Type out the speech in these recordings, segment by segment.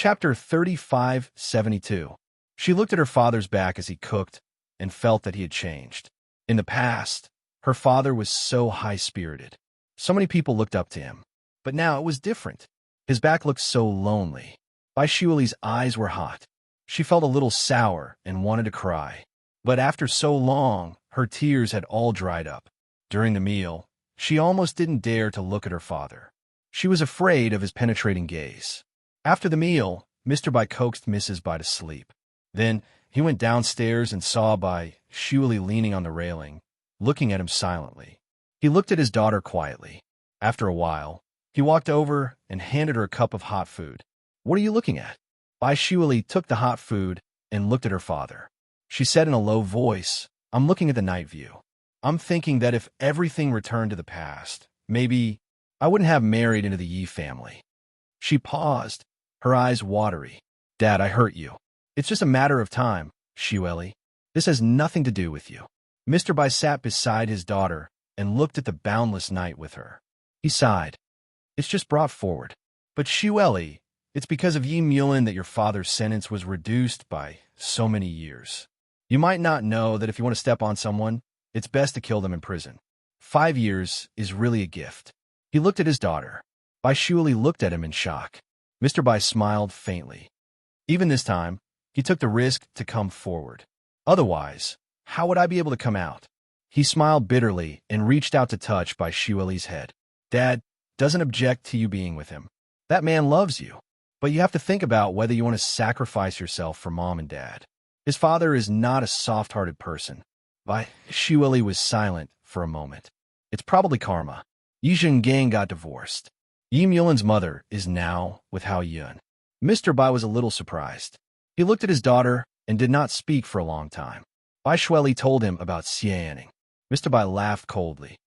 Chapter 3572. She looked at her father's back as he cooked and felt that he had changed. In the past, her father was so high-spirited. So many people looked up to him. But now it was different. His back looked so lonely. Bai Shuali's eyes were hot. She felt a little sour and wanted to cry. But after so long, her tears had all dried up. During the meal, she almost didn't dare to look at her father. She was afraid of his penetrating gaze. After the meal, Mr. Bai coaxed Mrs. Bai to sleep. Then he went downstairs and saw Bai Shuali leaning on the railing, looking at him silently. He looked at his daughter quietly. After a while, he walked over and handed her a cup of hot food. "What are you looking at?" Bai Shuali took the hot food and looked at her father. She said in a low voice, "I'm looking at the night view. I'm thinking that if everything returned to the past, maybe I wouldn't have married into the Yi family." She paused, her eyes watery. "Dad, I hurt you. It's just a matter of time, Shuali. This has nothing to do with you." Mr. Bai sat beside his daughter and looked at the boundless night with her. He sighed. "It's just brought forward. But Shuali, it's because of Yi Mulin that your father's sentence was reduced by so many years. You might not know that if you want to step on someone, it's best to kill them in prison. 5 years is really a gift." He looked at his daughter. Bai Shuali looked at him in shock. Mr. Bai smiled faintly. Even this time, he took the risk to come forward. "Otherwise, how would I be able to come out?" He smiled bitterly and reached out to touch Bai Shuali's head. "Dad doesn't object to you being with him. That man loves you. But you have to think about whether you want to sacrifice yourself for Mom and Dad. His father is not a soft-hearted person." Bai Shuali was silent for a moment. "It's probably karma. Yi Zhenggang got divorced. Yi Mulin's mother is now with Hao Yun." Mr. Bai was a little surprised. He looked at his daughter and did not speak for a long time. Bai Shuali told him about Xianing. Mr. Bai laughed coldly.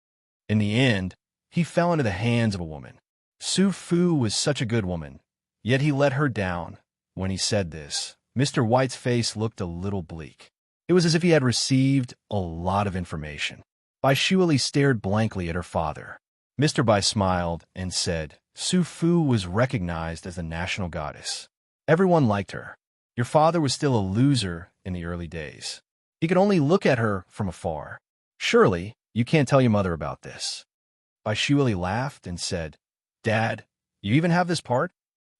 In the end, he fell into the hands of a woman. Su Fu was such a good woman, yet he let her down. When he said this, Mr. White's face looked a little bleak. It was as if he had received a lot of information. Bai Shuali stared blankly at her father. Mr. Bai smiled and said, "Su Fu was recognized as the national goddess. Everyone liked her. Your father was still a loser in the early days. He could only look at her from afar. Surely, you can't tell your mother about this." Bai Shuali laughed and said, "Dad, you even have this part?"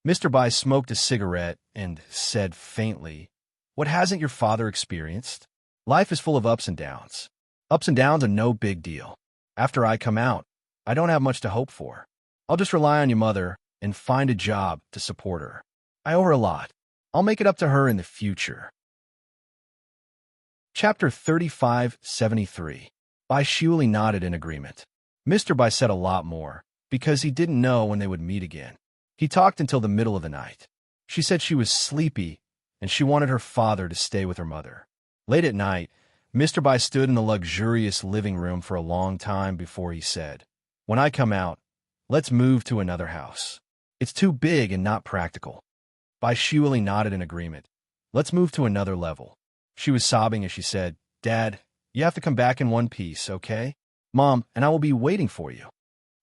Mr. Bai smoked a cigarette and said faintly, "What hasn't your father experienced? Life is full of ups and downs. Ups and downs are no big deal. After I come out, I don't have much to hope for. I'll just rely on your mother and find a job to support her. I owe her a lot. I'll make it up to her in the future." Chapter 3573. Bai Shuali nodded in agreement. Mr. Bai said a lot more, because he didn't know when they would meet again. He talked until the middle of the night. She said she was sleepy, and she wanted her father to stay with her mother. Late at night, Mr. Bai stood in the luxurious living room for a long time before he said, "When I come out, let's move to another house. It's too big and not practical." Bai Shuali nodded in agreement. "Let's move to another level." She was sobbing as she said, "Dad, you have to come back in one piece, okay? Mom and I will be waiting for you."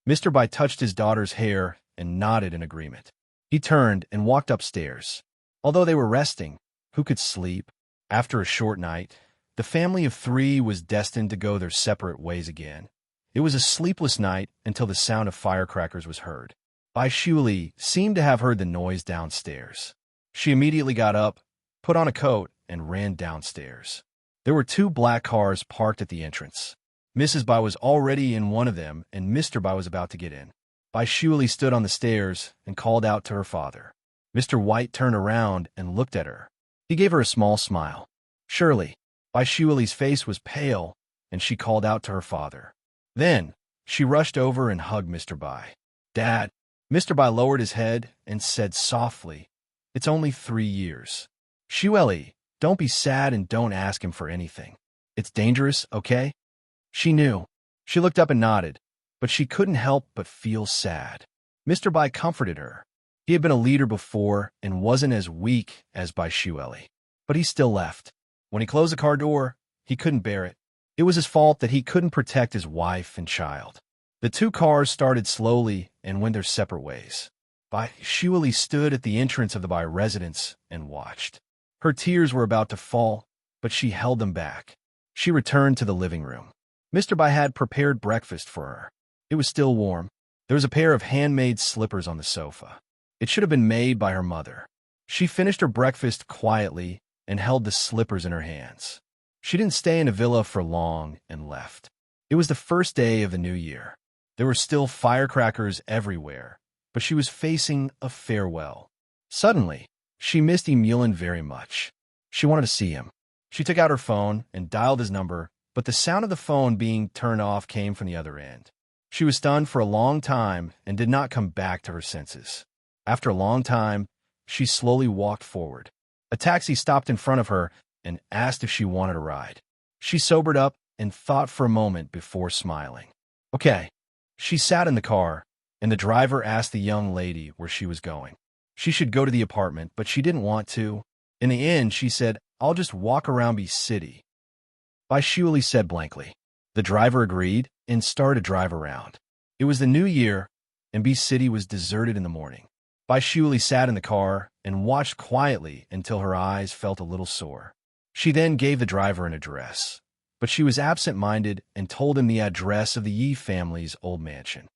Mr. Bai touched his daughter's hair and nodded in agreement. He turned and walked upstairs. Although they were resting, who could sleep? After a short night, the family of 3 was destined to go their separate ways again. It was a sleepless night until the sound of firecrackers was heard. Bai Shuali seemed to have heard the noise downstairs. She immediately got up, put on a coat, and ran downstairs. There were 2 black cars parked at the entrance. Mrs. Bai was already in one of them, and Mr. Bai was about to get in. Bai Shuali stood on the stairs and called out to her father. Mr. White turned around and looked at her. He gave her a small smile. "Surely." Bai Shuali's face was pale, and she called out to her father. Then, she rushed over and hugged Mr. Bai. "Dad." Mr. Bai lowered his head and said softly, "It's only 3 years. Shuali, don't be sad and don't ask him for anything. It's dangerous, okay?" She knew. She looked up and nodded, but she couldn't help but feel sad. Mr. Bai comforted her. He had been a leader before and wasn't as weak as Bai Shuali, but he still left. When he closed the car door, he couldn't bear it. It was his fault that he couldn't protect his wife and child. The 2 cars started slowly and went their separate ways. Bai Shuali stood at the entrance of the Bai residence and watched. Her tears were about to fall, but she held them back. She returned to the living room. Mr. Bai had prepared breakfast for her. It was still warm. There was a pair of handmade slippers on the sofa. It should have been made by her mother. She finished her breakfast quietly and held the slippers in her hands. She didn't stay in a villa for long and left. It was the first day of the new year. There were still firecrackers everywhere, but she was facing a farewell. Suddenly, she missed Emulin very much. She wanted to see him. She took out her phone and dialed his number, but the sound of the phone being turned off came from the other end. She was stunned for a long time and did not come back to her senses. After a long time, she slowly walked forward. A taxi stopped in front of her and asked if she wanted a ride. She sobered up and thought for a moment before smiling. Okay. She sat in the car, and the driver asked the young lady where she was going. She should go to the apartment, but she didn't want to. In the end, she said, I'll just walk around B City. Bai Shuali said blankly. The driver agreed and started to drive around. It was the new year, and B City was deserted in the morning. Bai Shuali sat in the car and watched quietly until her eyes felt a little sore. She then gave the driver an address, but she was absent-minded and told him the address of the Yi family's old mansion.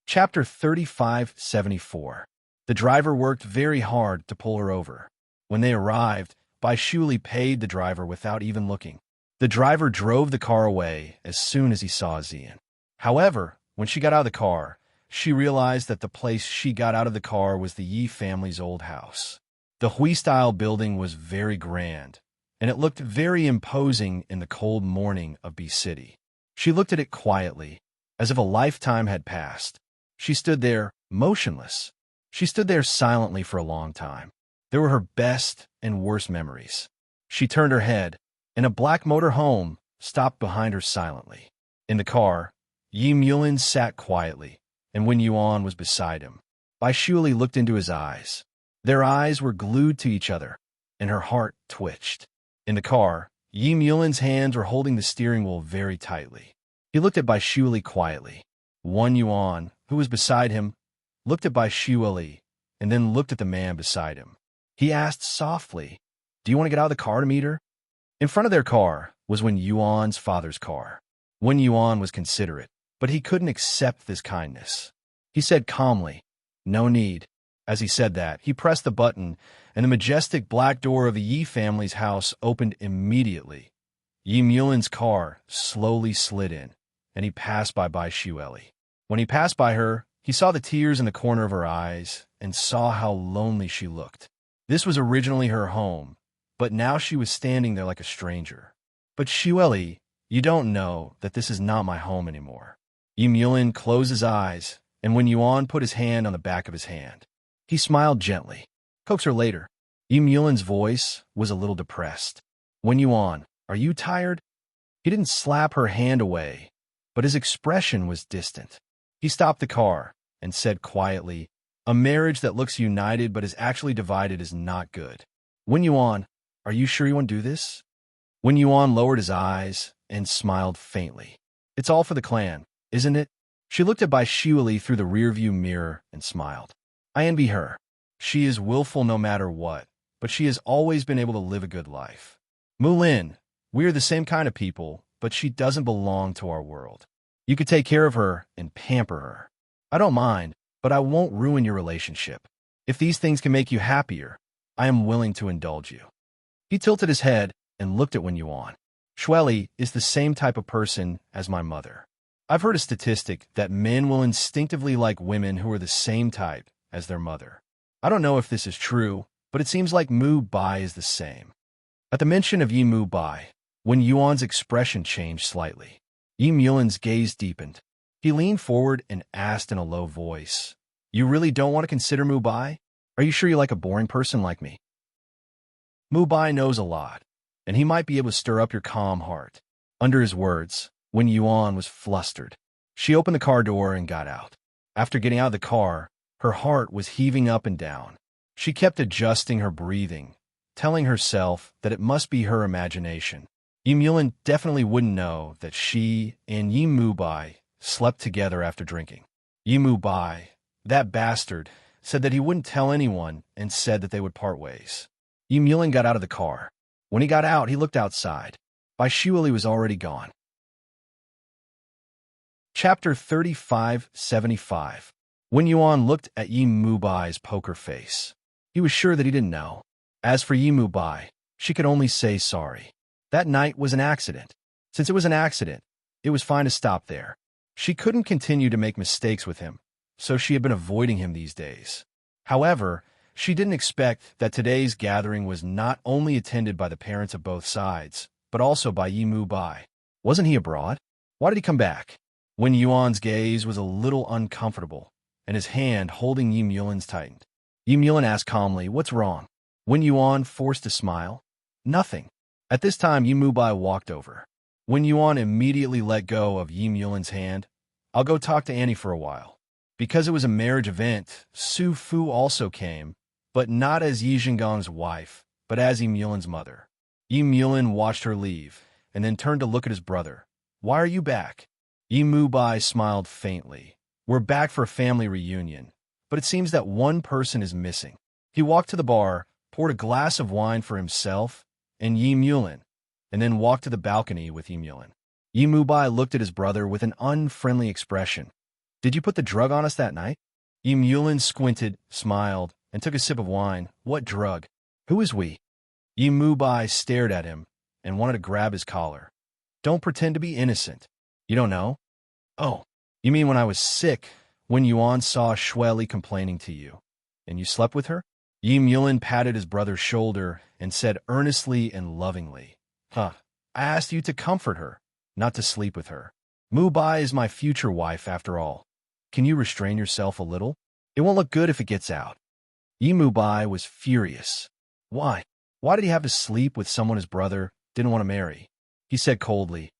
Chapter 3574. The driver worked very hard to pull her over. When they arrived, Bai Shuali paid the driver without even looking. The driver drove the car away as soon as he saw Xian. However, when she got out of the car, she realized that the place she got out of the car was the Yi family's old house. The Hui-style building was very grand, and it looked very imposing in the cold morning of B City. She looked at it quietly, as if a lifetime had passed. She stood there, motionless. She stood there silently for a long time. There were her best and worst memories. She turned her head, and a black motor home stopped behind her silently. In the car, Yi Mulin sat quietly, and Wen Yuan was beside him. Bai Shuali looked into his eyes. Their eyes were glued to each other, and her heart twitched. In the car, Yi Mulin's hands were holding the steering wheel very tightly. He looked at Bai Shuali quietly. Wen Yuan, who was beside him, looked at Bai Shuali, and then looked at the man beside him. He asked softly, Do you want to get out of the car to meet her? In front of their car was Wen Yuan's father's car. Wen Yuan was considerate, but he couldn't accept this kindness. He said calmly, No need. As he said that, he pressed the button, and the majestic black door of the Yi family's house opened immediately. Yi Mulin's car slowly slid in, and he passed by Bai Shuali. When he passed by her, he saw the tears in the corner of her eyes and saw how lonely she looked. This was originally her home, but now she was standing there like a stranger. But Shuali, you don't know that this is not my home anymore. Yi Mulin closed his eyes, and Wen Yuan put his hand on the back of his hand. He smiled gently. Coax her later. Yi Mulin's voice was a little depressed. Wen Yuan, are you tired? He didn't slap her hand away, but his expression was distant. He stopped the car and said quietly, A marriage that looks united but is actually divided is not good. Wen Yuan, are you sure you want to do this? Wen Yuan lowered his eyes and smiled faintly. It's all for the clan, isn't it? She looked at Bai Shuali through the rearview mirror and smiled. I envy her. She is willful no matter what, but she has always been able to live a good life. Mulin, we are the same kind of people, but she doesn't belong to our world. You could take care of her and pamper her. I don't mind, but I won't ruin your relationship. If these things can make you happier, I am willing to indulge you. He tilted his head and looked at Wen Yuan. Shuali is the same type of person as my mother. I've heard a statistic that men will instinctively like women who are the same type as their mother. I don't know if this is true, but it seems like Mu Bai is the same. At the mention of Yi Mu Bai, Wen Yuan's expression changed slightly. Yi Mulin's gaze deepened. He leaned forward and asked in a low voice, You really don't want to consider Mu Bai? Are you sure you like a boring person like me? Mu Bai knows a lot, and he might be able to stir up your calm heart. Under his words, Wen Yuan was flustered. She opened the car door and got out. After getting out of the car, her heart was heaving up and down. She kept adjusting her breathing, telling herself that it must be her imagination. Yi Mulin definitely wouldn't know that she and Yi Mu Bai slept together after drinking. Yi Mu Bai That bastard said that he wouldn't tell anyone and said that they would part ways. Yulin got out of the car. When he got out, he looked outside. By Shuil, he was already gone. Chapter 3575. When Yuan looked at Yi Mubai's poker face, he was sure that he didn't know. As for Yi Mubai, she could only say sorry. That night was an accident. Since it was an accident, it was fine to stop there. She couldn't continue to make mistakes with him, so she had been avoiding him these days. However, she didn't expect that today's gathering was not only attended by the parents of both sides, but also by Yi Mubai. Wasn't he abroad? Why did he come back? When Yuan's gaze was a little uncomfortable, and his hand holding Yi Mulin's tightened. Yi Mulin asked calmly, "What's wrong?" When Yuan forced a smile, "Nothing." At this time, Yi Mubai walked over. When Yuan immediately let go of Yi Mulin's hand, "I'll go talk to Annie for a while." Because it was a marriage event, Su Fu also came, but not as Yi Zhenggang's wife, but as Yi Mulin's mother. Yi Mulin watched her leave, and then turned to look at his brother. "Why are you back?" Yi Mubai smiled faintly. "We're back for a family reunion, but it seems that one person is missing." He walked to the bar, poured a glass of wine for himself and Yi Mulin, and then walked to the balcony with Yi Mulin. Yi Mubai looked at his brother with an unfriendly expression. "Did you put the drug on us that night?" Yi Mulin squinted, smiled, and took a sip of wine. "What drug? Who is we?" Yi Mubai stared at him and wanted to grab his collar. "Don't pretend to be innocent. You don't know?" "Oh, you mean when I was sick, when Yuan saw Shueli complaining to you, and you slept with her?" Yi Mulin patted his brother's shoulder and said earnestly and lovingly, "Huh, I asked you to comfort her, not to sleep with her. Mubai is my future wife, after all. Can you restrain yourself a little? It won't look good if it gets out." Yi Mubai was furious. Why? Why did he have to sleep with someone his brother didn't want to marry? He said coldly,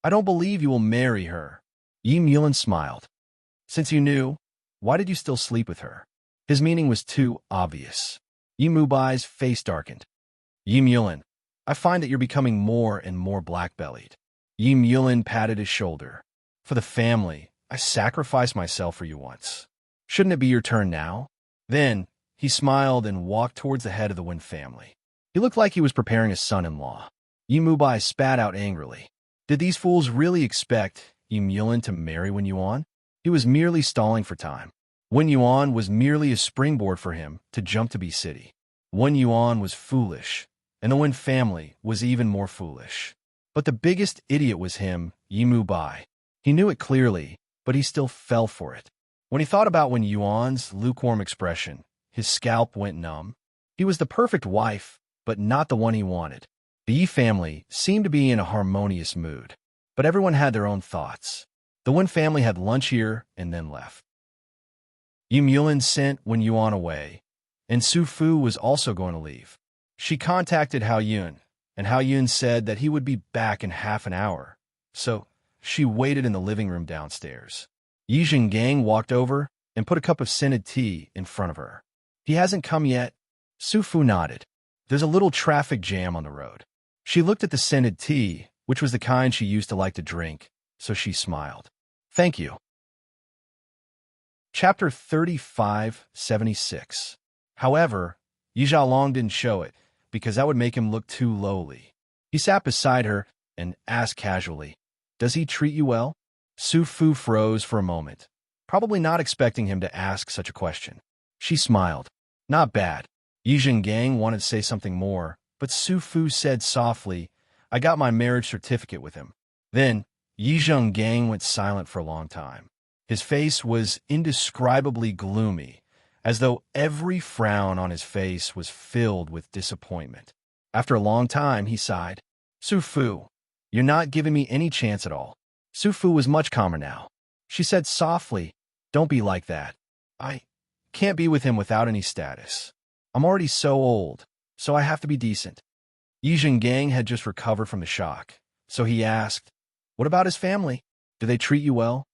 "I don't believe you will marry her." Yi Mulin smiled. "Since you knew, why did you still sleep with her?" His meaning was too obvious. Yi Mubai's face darkened. "Yi Mulin, I find that you're becoming more and more black-bellied." Yi Mulin patted his shoulder. "For the family, I sacrificed myself for you once. Shouldn't it be your turn now?" Then, he smiled and walked towards the head of the Wen family. He looked like he was preparing a son-in-law. Yi Mubai spat out angrily. Did these fools really expect Yi Mulin to marry Wen Yuan? He was merely stalling for time. Wen Yuan was merely a springboard for him to jump to be city. Wen Yuan was foolish, and the Wen family was even more foolish. But the biggest idiot was him, Yi Mubai. He knew it clearly, but he still fell for it. When he thought about Wen Yuan's lukewarm expression, his scalp went numb. He was the perfect wife, but not the one he wanted. The Yi family seemed to be in a harmonious mood, but everyone had their own thoughts. The Wen family had lunch here and then left. Yi Mulin sent Wen Yuan away, and Su Fu was also going to leave. She contacted Hao Yun, and Hao Yun said that he would be back in half an hour, so she waited in the living room downstairs. Yi Zhengang walked over and put a cup of scented tea in front of her. "He hasn't come yet?" Su Fu nodded. "There's a little traffic jam on the road." She looked at the scented tea, which was the kind she used to like to drink, so she smiled. "Thank you." Chapter 3576. However, Yi Zhaolong didn't show it, because that would make him look too lowly. He sat beside her and asked casually, "Does he treat you well?" Su Fu froze for a moment, probably not expecting him to ask such a question. She smiled. "Not bad." Yi Zhengang wanted to say something more, but Su Fu said softly, "I got my marriage certificate with him." Then, Yi Zhengang went silent for a long time. His face was indescribably gloomy, as though every frown on his face was filled with disappointment. After a long time, he sighed. "Su Fu, you're not giving me any chance at all." Su Fu was much calmer now. She said softly, "Don't be like that. I can't be with him without any status. I'm already so old, so I have to be decent." Yi Zhengang had just recovered from the shock, so he asked, "What about his family? Do they treat you well?"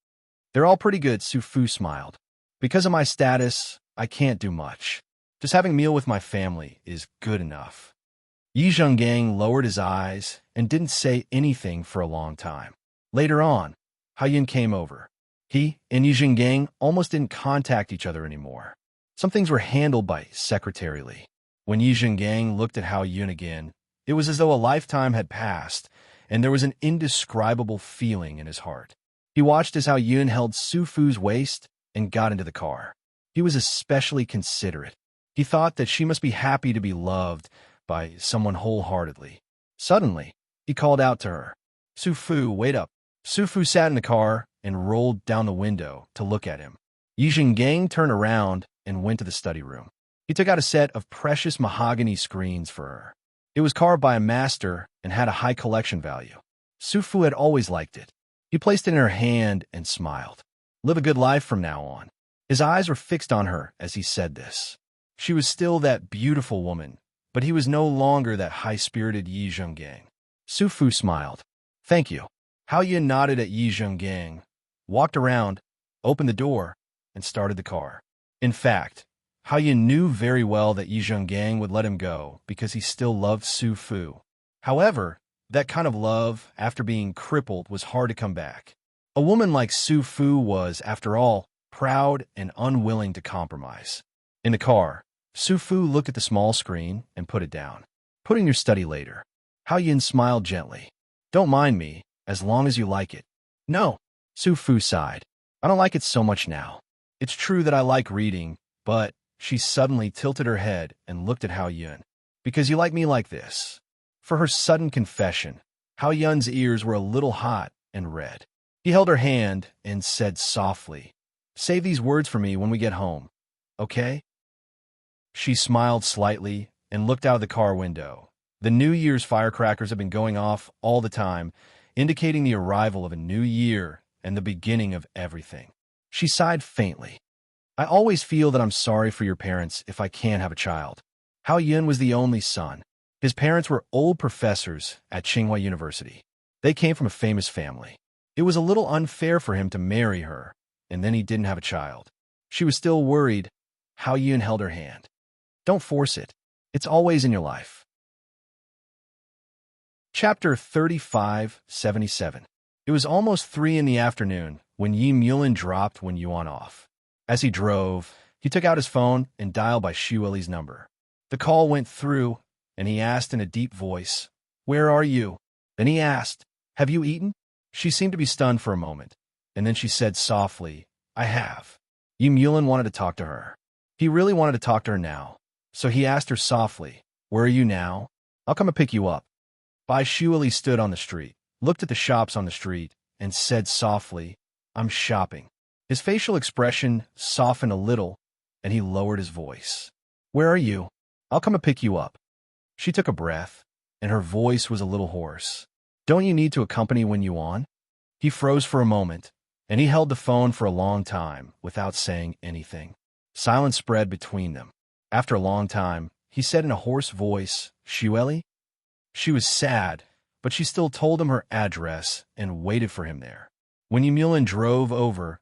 "They're all pretty good," Su Fu smiled. "Because of my status, I can't do much. Just having a meal with my family is good enough." Yi Zhengang lowered his eyes and didn't say anything for a long time. Later on, Hao Yun came over. He and Yi Jinggang almost didn't contact each other anymore. Some things were handled by secretarially. When Yi Jinggang looked at Hao Yun again, it was as though a lifetime had passed, and there was an indescribable feeling in his heart. He watched as Hao Yun held Su Fu's waist and got into the car. He was especially considerate. He thought that she must be happy to be loved by someone wholeheartedly. Suddenly, he called out to her, "Su Fu, wait up." Su Fu sat in the car and rolled down the window to look at him. Yi Jinggang turned around and went to the study room. He took out a set of precious mahogany screens for her. It was carved by a master and had a high collection value. Su Fu had always liked it. He placed it in her hand and smiled. "Live a good life from now on." His eyes were fixed on her as he said this. She was still that beautiful woman, but he was no longer that high-spirited Yi Jinggang. Su Fu smiled. "Thank you." Hao Yun nodded at Yi Jinggang, walked around, opened the door, and started the car. In fact, Hao Yun knew very well that Yi Jinggang would let him go because he still loved Su Fu. However, that kind of love, after being crippled, was hard to come back. A woman like Su Fu was, after all, proud and unwilling to compromise. In the car, Su Fu looked at the small screen and put it down. "Put in your study later." Hao Yun smiled gently. "Don't mind me, as long as you like it." "No," Su Fu sighed. "I don't like it so much now. It's true that I like reading, but..." She suddenly tilted her head and looked at Hao Yun. "Because you like me like this." For her sudden confession, Hao Yun's ears were a little hot and red. He held her hand and said softly, "Save these words for me when we get home, okay?" She smiled slightly and looked out of the car window. The New Year's firecrackers had been going off all the time, indicating the arrival of a new year and the beginning of everything. She sighed faintly. "I always feel that I'm sorry for your parents if I can't have a child." Hao Yun was the only son. His parents were old professors at Tsinghua University. They came from a famous family. It was a little unfair for him to marry her, and then he didn't have a child. She was still worried. Hao Yun held her hand. "Don't force it. It's always in your life." Chapter 3577. It was almost 3 in the afternoon when Yi Mulin dropped Wen Yuan off. As he drove, he took out his phone and dialed by Xueli's number. The call went through, and he asked in a deep voice, "Where are you?" Then he asked, "Have you eaten?" She seemed to be stunned for a moment, and then she said softly, "I have." Yi Mulin wanted to talk to her. He really wanted to talk to her now, so he asked her softly, "Where are you now? I'll come and pick you up." Bai Xueli stood on the street, looked at the shops on the street, and said softly, "I'm shopping." His facial expression softened a little, and he lowered his voice. "Where are you? I'll come and pick you up." She took a breath, and her voice was a little hoarse. "Don't you need to accompany Wen Yuan?" He froze for a moment, and he held the phone for a long time without saying anything. Silence spread between them. After a long time, he said in a hoarse voice, "Xueli?" She was sad, but she still told him her address and waited for him there. When Yi Mulin drove over,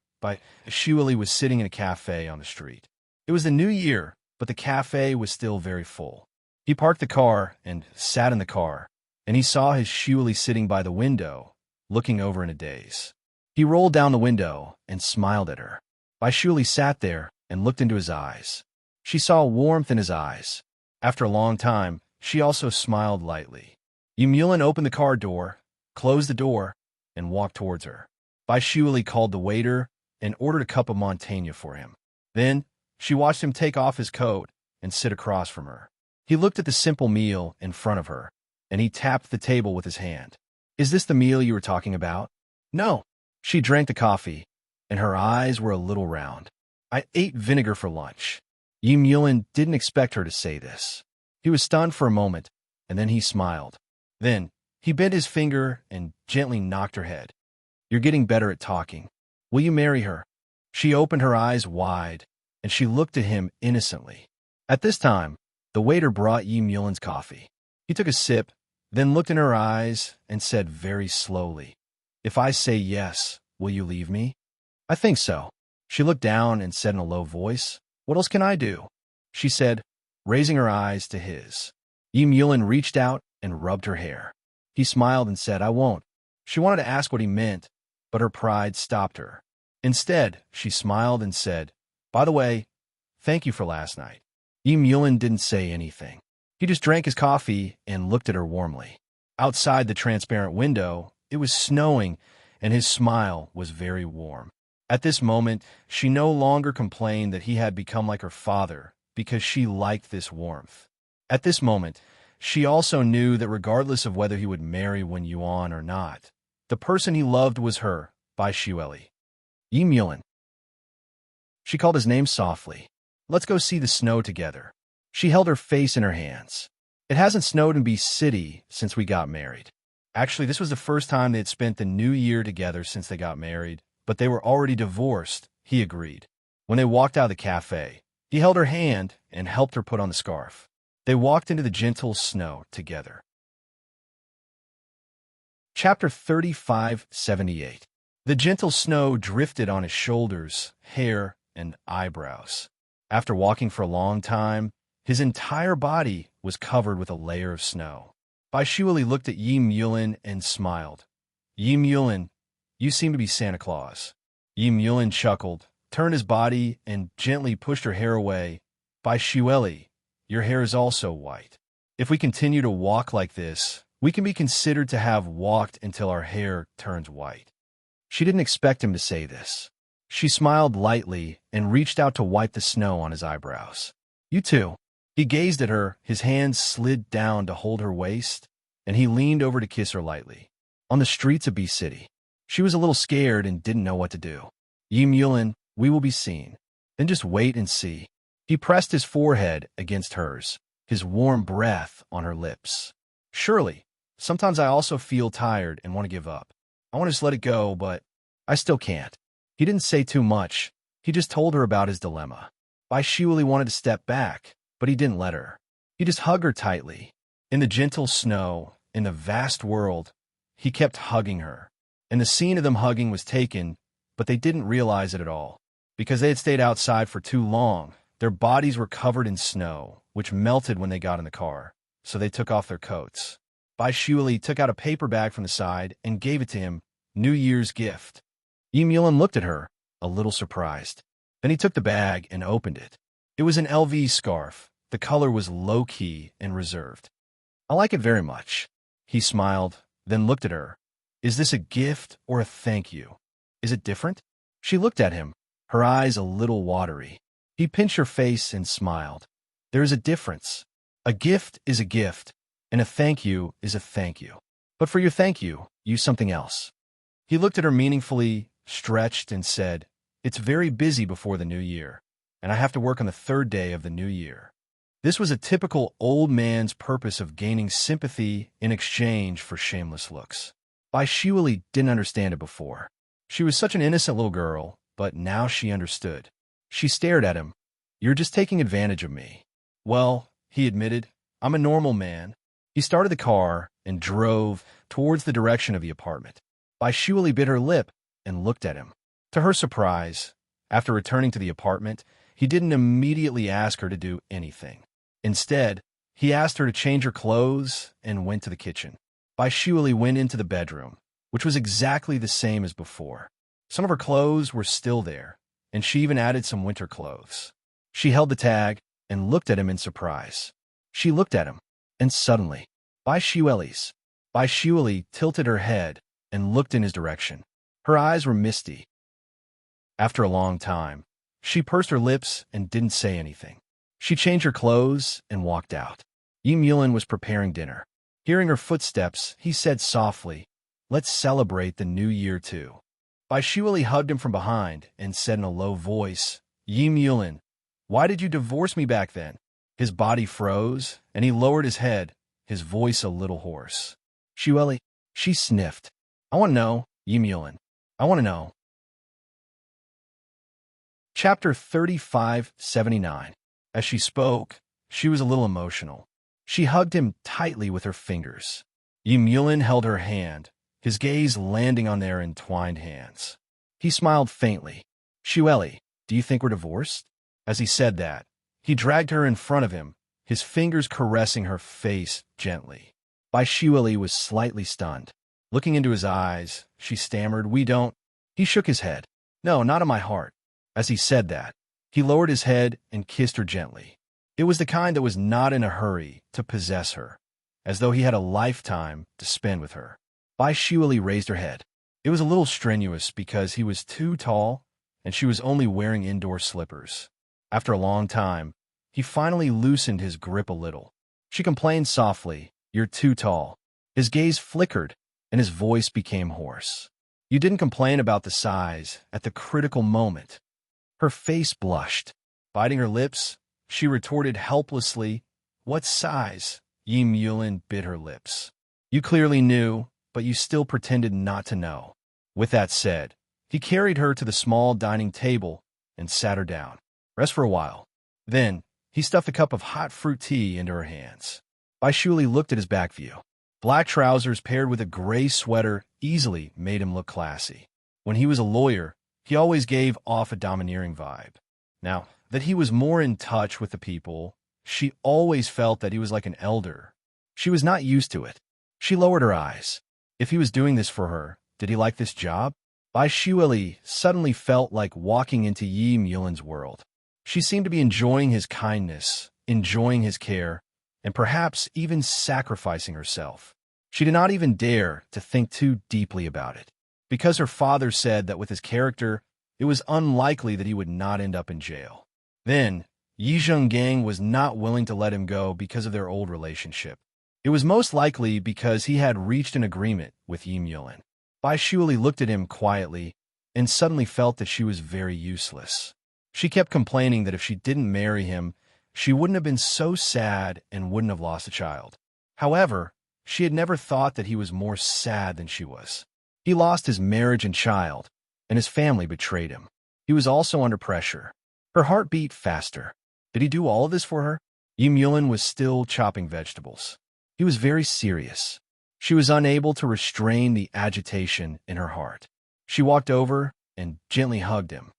Xueli was sitting in a cafe on the street. It was the new year, but the cafe was still very full. He parked the car and sat in the car, and he saw his Xueli sitting by the window, looking over in a daze. He rolled down the window and smiled at her. Bai Xueli sat there and looked into his eyes. She saw warmth in his eyes. After a long time, she also smiled lightly. Yi Mulin opened the car door, closed the door, and walked towards her. Bai Xueli called the waiter and ordered a cup of Montaigne for him. Then, she watched him take off his coat and sit across from her. He looked at the simple meal in front of her, and he tapped the table with his hand. "Is this the meal you were talking about?" "No." She drank the coffee, and her eyes were a little round. "I ate vinegar for lunch." Yi Mulin didn't expect her to say this. He was stunned for a moment, and then he smiled. Then, he bent his finger and gently knocked her head. "You're getting better at talking. Will you marry her?" She opened her eyes wide, and she looked at him innocently. At this time, the waiter brought Yi Mulin's coffee. He took a sip, then looked in her eyes and said very slowly, "If I say yes, will you leave me?" "I think so." She looked down and said in a low voice, "What else can I do?" She said, raising her eyes to his. Yi Mulin reached out and rubbed her hair. He smiled and said, "I won't." She wanted to ask what he meant, but her pride stopped her. Instead, she smiled and said, "By the way, thank you for last night." Yulin didn't say anything. He just drank his coffee and looked at her warmly. Outside the transparent window, it was snowing, and his smile was very warm. At this moment, she no longer complained that he had become like her father because she liked this warmth. At this moment, she also knew that regardless of whether he would marry Wen Yuan or not, the person he loved was her, Bai Xueli. Yulin. She called his name softly. "Let's go see the snow together." She held her face in her hands. It hasn't snowed in B City since we got married. Actually, this was the first time they had spent the new year together since they got married, but they were already divorced, he agreed. When they walked out of the cafe, he held her hand and helped her put on the scarf. They walked into the gentle snow together. Chapter 3578. The gentle snow drifted on his shoulders, hair, and eyebrows. After walking for a long time, his entire body was covered with a layer of snow. Bai Xueli looked at Yulin and smiled. "Yulin, you seem to be Santa Claus." Yulin chuckled, turned his body, and gently pushed her hair away. "Bai Xueli, your hair is also white. If we continue to walk like this, we can be considered to have walked until our hair turns white." She didn't expect him to say this. She smiled lightly and reached out to wipe the snow on his eyebrows. "You too." He gazed at her, his hands slid down to hold her waist, and he leaned over to kiss her lightly. On the streets of B City, she was a little scared and didn't know what to do. "Yulin, we will be seen. Then just wait and see." He pressed his forehead against hers, his warm breath on her lips. "Surely, sometimes I also feel tired and want to give up. I want to just let it go, but I still can't." He didn't say too much. He just told her about his dilemma. Bai Xueli wanted to step back, but he didn't let her. He just hugged her tightly. In the gentle snow, in the vast world, he kept hugging her. And the scene of them hugging was taken, but they didn't realize it at all. Because they had stayed outside for too long, their bodies were covered in snow, which melted when they got in the car, so they took off their coats. Bai Xueli took out a paper bag from the side and gave it to him, New Year's gift. Yulin looked at her, a little surprised. Then he took the bag and opened it. It was an LV scarf. The color was low-key and reserved. "I like it very much." He smiled, then looked at her. "Is this a gift or a thank you? Is it different?" She looked at him, her eyes a little watery. He pinched her face and smiled. "There is a difference. A gift is a gift, and a thank you is a thank you. But for your thank you, use something else." He looked at her meaningfully, stretched, and said, "It's very busy before the new year, and I have to work on the third day of the new year." This was a typical old man's purpose of gaining sympathy in exchange for shameless looks. Bai Xueli didn't understand it before. She was such an innocent little girl, but now she understood. She stared at him. "You're just taking advantage of me." "Well," he admitted, "I'm a normal man." He started the car and drove towards the direction of the apartment. Bai Xueli bit her lip and looked at him. To her surprise, after returning to the apartment, he didn't immediately ask her to do anything. Instead, he asked her to change her clothes and went to the kitchen. Bai Xueli went into the bedroom, which was exactly the same as before. Some of her clothes were still there, and she even added some winter clothes. She held the tag and looked at him in surprise. She looked at him, and suddenly, Bai Xueli tilted her head and looked in his direction. Her eyes were misty. After a long time, she pursed her lips and didn't say anything. She changed her clothes and walked out. Yulin was preparing dinner. Hearing her footsteps, he said softly, "Let's celebrate the new year too." Bai Xueli hugged him from behind and said in a low voice, "Yulin, why did you divorce me back then?" His body froze, and he lowered his head, his voice a little hoarse. "Xueli," she sniffed. "I want to know, Yulin. I want to know." Chapter 3579. As she spoke, she was a little emotional. She hugged him tightly with her fingers. Yulin held her hand, his gaze landing on their entwined hands. He smiled faintly. "Xueli, do you think we're divorced?" As he said that, he dragged her in front of him, his fingers caressing her face gently. Bai Xueli was slightly stunned. Looking into his eyes, she stammered, "We don't." He shook his head. No, not in my heart. As he said that, he lowered his head and kissed her gently. It was the kind that was not in a hurry to possess her, as though he had a lifetime to spend with her. Bai Shuili raised her head. It was a little strenuous because he was too tall and she was only wearing indoor slippers. After a long time, he finally loosened his grip a little. She complained softly, "You're too tall." His gaze flickered and his voice became hoarse. "You didn't complain about the size at the critical moment." Her face blushed. Biting her lips, she retorted helplessly, "What size?" Yim Yulin bit her lips. "You clearly knew, but you still pretended not to know." With that said, he carried her to the small dining table and sat her down. "Rest for a while." Then, he stuffed a cup of hot fruit tea into her hands. Bai Shuili looked at his back view. Black trousers paired with a gray sweater easily made him look classy. When he was a lawyer, he always gave off a domineering vibe. Now that he was more in touch with the people, she always felt that he was like an elder. She was not used to it. She lowered her eyes. If he was doing this for her, did he like this job? Bai Shuili suddenly felt like walking into Yim Yulin's world. She seemed to be enjoying his kindness, enjoying his care, and perhaps even sacrificing herself. She did not even dare to think too deeply about it, because her father said that with his character, it was unlikely that he would not end up in jail. Then, Yi Zhenggang was not willing to let him go because of their old relationship. It was most likely because he had reached an agreement with Yim Yulin. Bai Shuili looked at him quietly and suddenly felt that she was very useless. She kept complaining that if she didn't marry him, she wouldn't have been so sad and wouldn't have lost a child. However, she had never thought that he was more sad than she was. He lost his marriage and child, and his family betrayed him. He was also under pressure. Her heart beat faster. Did he do all of this for her? Yim Yulin was still chopping vegetables. He was very serious. She was unable to restrain the agitation in her heart. She walked over and gently hugged him.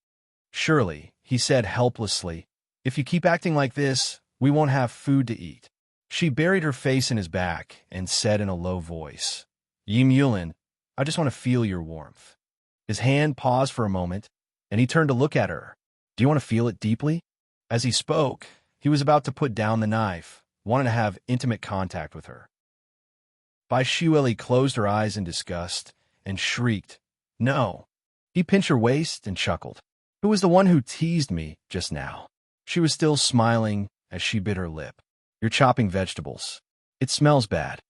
"Surely," he said helplessly, "if you keep acting like this, we won't have food to eat." She buried her face in his back and said in a low voice, "Yim Yulin, I just want to feel your warmth." His hand paused for a moment, and he turned to look at her. "Do you want to feel it deeply?" As he spoke, he was about to put down the knife, wanting to have intimate contact with her. Bai Shuili closed her eyes in disgust and shrieked, "No." He pinched her waist and chuckled. "Who was the one who teased me just now?" She was still smiling as she bit her lip. "You're chopping vegetables. It smells bad."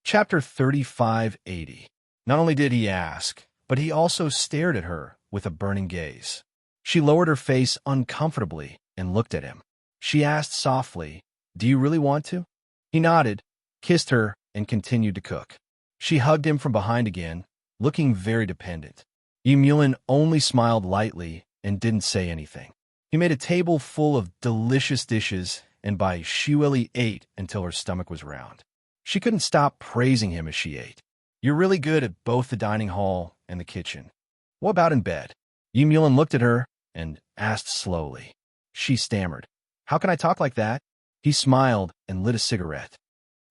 Chapter 3580. Not only did he ask, but he also stared at her with a burning gaze. She lowered her face uncomfortably and looked at him. She asked softly, "Do you really want to?" He nodded, kissed her, and continued to cook. She hugged him from behind again, looking very dependent. Yim Yulin only smiled lightly and didn't say anything. He made a table full of delicious dishes, and Bai Shuili ate until her stomach was round. She couldn't stop praising him as she ate. "You're really good at both the dining hall and the kitchen. What about in bed?" Yim Yulin looked at her and asked slowly. She stammered, "How can I talk like that?" He smiled and lit a cigarette.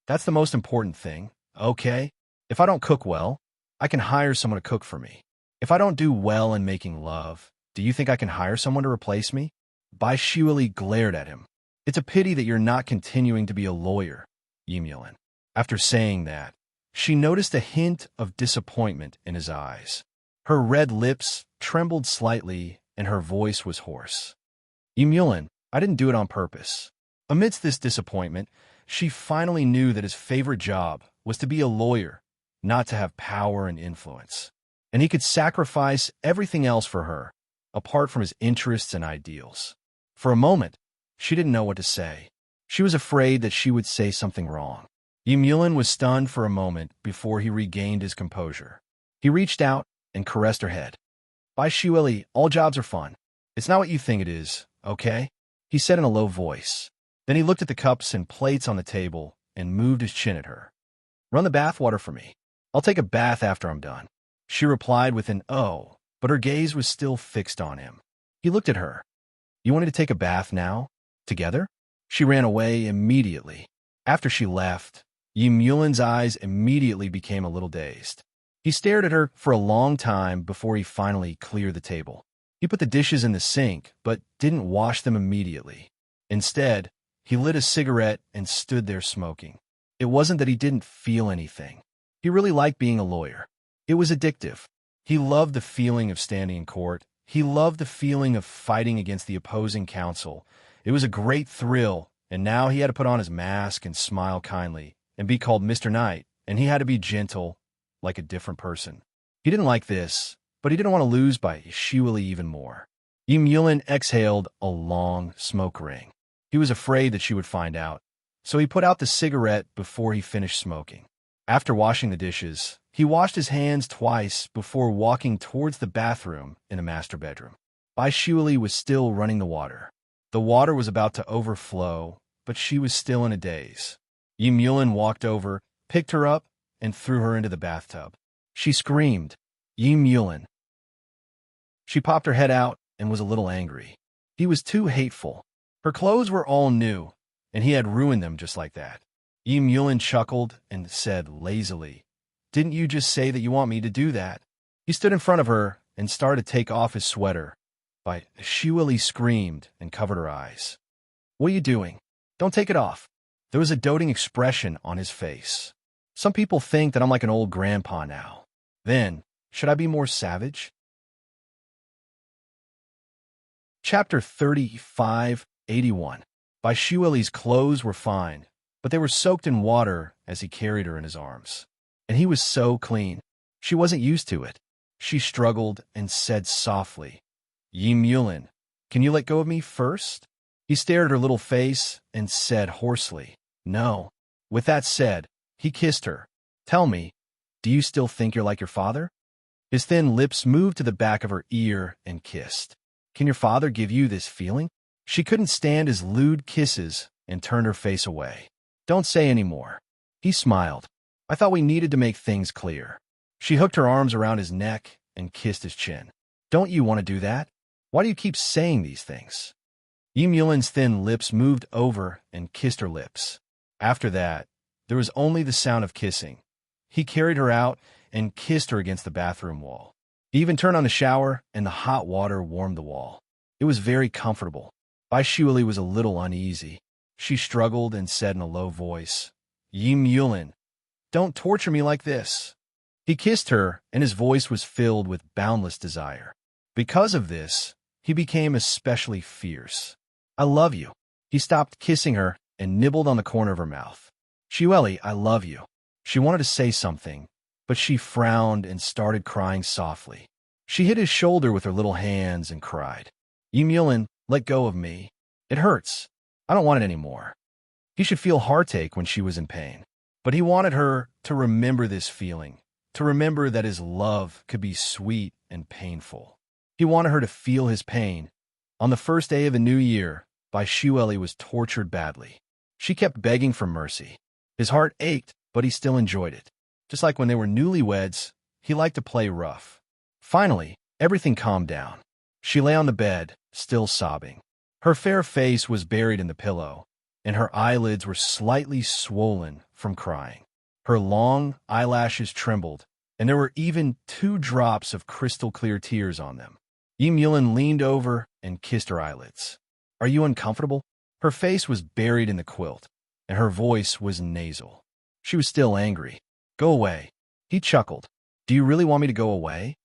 "That's the most important thing, okay? If I don't cook well, I can hire someone to cook for me. If I don't do well in making love, do you think I can hire someone to replace me?" Bai Shuili glared at him. "It's a pity that you're not continuing to be a lawyer, Yim Yulin." After saying that, she noticed a hint of disappointment in his eyes. Her red lips trembled slightly and her voice was hoarse. "Yim Yulin, I didn't do it on purpose." Amidst this disappointment, she finally knew that his favorite job was to be a lawyer, not to have power and influence. And he could sacrifice everything else for her, apart from his interests and ideals. For a moment, she didn't know what to say. She was afraid that she would say something wrong. Yim Yulin was stunned for a moment before he regained his composure. He reached out and caressed her head. "Bai Shuili, all jobs are fun. It's not what you think it is, okay?" He said in a low voice. Then he looked at the cups and plates on the table and moved his chin at her. "Run the bathwater for me. I'll take a bath after I'm done." She replied with an "oh," but her gaze was still fixed on him. He looked at her. "You wanted to take a bath now? Together?" She ran away immediately. After she left, Yim Yulin's eyes immediately became a little dazed. He stared at her for a long time before he finally cleared the table. He put the dishes in the sink, but didn't wash them immediately. Instead, he lit a cigarette and stood there smoking. It wasn't that he didn't feel anything. He really liked being a lawyer. It was addictive. He loved the feeling of standing in court. He loved the feeling of fighting against the opposing counsel. It was a great thrill, and now he had to put on his mask and smile kindly and be called Mr. Knight, and he had to be gentle, like a different person. He didn't like this, but he didn't want to lose by Shiwali even more. Yulin exhaled a long smoke ring. He was afraid that she would find out, so he put out the cigarette before he finished smoking. After washing the dishes, he washed his hands twice before walking towards the bathroom in the master bedroom. Bai Shiwali was still running the water. The water was about to overflow, but she was still in a daze. Yulin walked over, picked her up, and threw her into the bathtub. She screamed, Yulin. She popped her head out and was a little angry. He was too hateful. Her clothes were all new, and he had ruined them just like that. Yulin chuckled and said lazily, "Didn't you just say that you want me to do that?" He stood in front of her and started to take off his sweater. Bai Shiwali screamed and covered her eyes. "What are you doing? Don't take it off." There was a doting expression on his face. Some people think that I'm like an old grandpa now. Then, should I be more savage? Chapter 35:81. Bai Shiwali's clothes were fine, but they were soaked in water as he carried her in his arms. And he was so clean. She wasn't used to it. She struggled and said softly, Yulin, can you let go of me first? He stared at her little face and said hoarsely, "No." With that said, he kissed her. "Tell me, do you still think you're like your father?" His thin lips moved to the back of her ear and kissed. "Can your father give you this feeling?" She couldn't stand his lewd kisses and turned her face away. "Don't say any more." He smiled. "I thought we needed to make things clear." She hooked her arms around his neck and kissed his chin. "Don't you want to do that? Why do you keep saying these things?" Yulin's thin lips moved over and kissed her lips. After that, there was only the sound of kissing. He carried her out and kissed her against the bathroom wall. He even turned on the shower, and the hot water warmed the wall. It was very comfortable. Bai Shiwali was a little uneasy. She struggled and said in a low voice, Yulin, don't torture me like this." He kissed her, and his voice was filled with boundless desire. Because of this, he became especially fierce. "I love you." He stopped kissing her and nibbled on the corner of her mouth. "Shiwali, I love you." She wanted to say something, but she frowned and started crying softly. She hit his shoulder with her little hands and cried, Yulin, let go of me. It hurts. I don't want it anymore." He should feel heartache when she was in pain, but he wanted her to remember this feeling, to remember that his love could be sweet and painful. He wanted her to feel his pain. On the first day of the new year, Bai Shiwali was tortured badly. She kept begging for mercy. His heart ached, but he still enjoyed it. Just like when they were newlyweds, he liked to play rough. Finally, everything calmed down. She lay on the bed, still sobbing. Her fair face was buried in the pillow, and her eyelids were slightly swollen from crying. Her long eyelashes trembled, and there were even 2 drops of crystal-clear tears on them. Yulin leaned over and kissed her eyelids. "Are you uncomfortable?" Her face was buried in the quilt, and her voice was nasal. She was still angry. "Go away." He chuckled. "Do you really want me to go away?"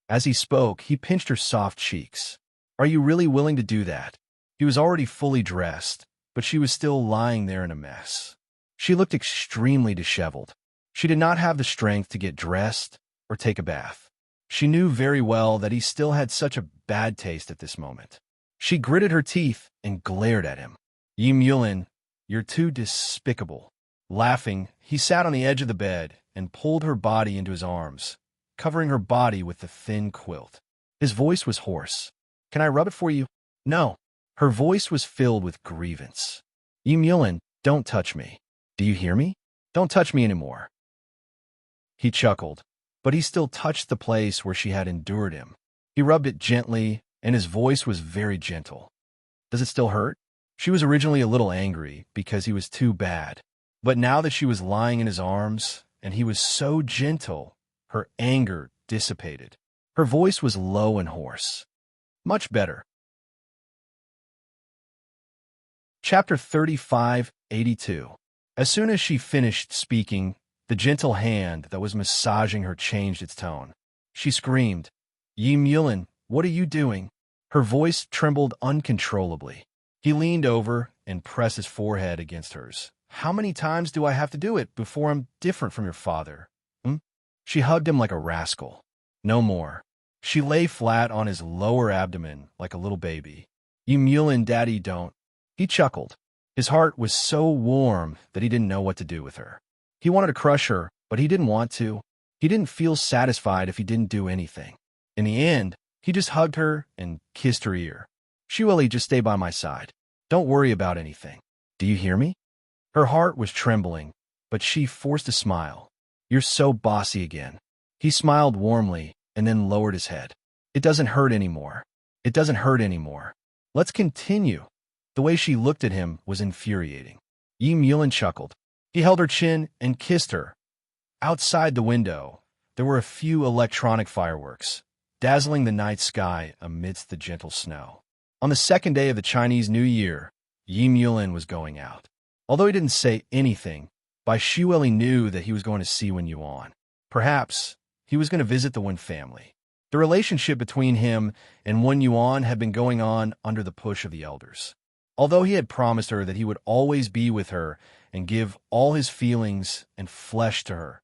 As he spoke, he pinched her soft cheeks. "Are you really willing to do that?" He was already fully dressed, but she was still lying there in a mess. She looked extremely disheveled. She did not have the strength to get dressed or take a bath. She knew very well that he still had such a bad taste at this moment. She gritted her teeth and glared at him. Yulin, you're too despicable." Laughing, he sat on the edge of the bed and pulled her body into his arms, covering her body with the thin quilt. His voice was hoarse. "Can I rub it for you?" "No." Her voice was filled with grievance. Yulin, don't touch me. Do you hear me? Don't touch me anymore." He chuckled, but he still touched the place where she had endured him. He rubbed it gently, and his voice was very gentle. "Does it still hurt?" She was originally a little angry because he was too bad, but now that she was lying in his arms and he was so gentle, her anger dissipated. Her voice was low and hoarse. Much better. Chapter 3582. As soon as she finished speaking, the gentle hand that was massaging her changed its tone. She screamed, "Yi Mulin, what are you doing?" Her voice trembled uncontrollably. He leaned over and pressed his forehead against hers. "How many times do I have to do it before I'm different from your father? She hugged him like a rascal. No more. She lay flat on his lower abdomen like a little baby. "Yi Mulin, Daddy, don't." He chuckled. His heart was so warm that he didn't know what to do with her. He wanted to crush her, but he didn't want to. He didn't feel satisfied if he didn't do anything. In the end, he just hugged her and kissed her ear. "Shueli, just stay by my side. Don't worry about anything. Do you hear me?" Her heart was trembling, but she forced a smile. "You're so bossy again." He smiled warmly and then lowered his head. "It doesn't hurt anymore. It doesn't hurt anymore. Let's continue." The way she looked at him was infuriating. Yi Mulin chuckled. He held her chin and kissed her. Outside the window, there were a few electronic fireworks, dazzling the night sky amidst the gentle snow. On the second day of the Chinese New Year, Yi Mulin was going out. Although he didn't say anything, Bai Shueli knew that he was going to see Wen Yuan. Perhaps he was going to visit the Wen family. The relationship between him and Wen Yuan had been going on under the push of the elders. Although he had promised her that he would always be with her and give all his feelings and flesh to her,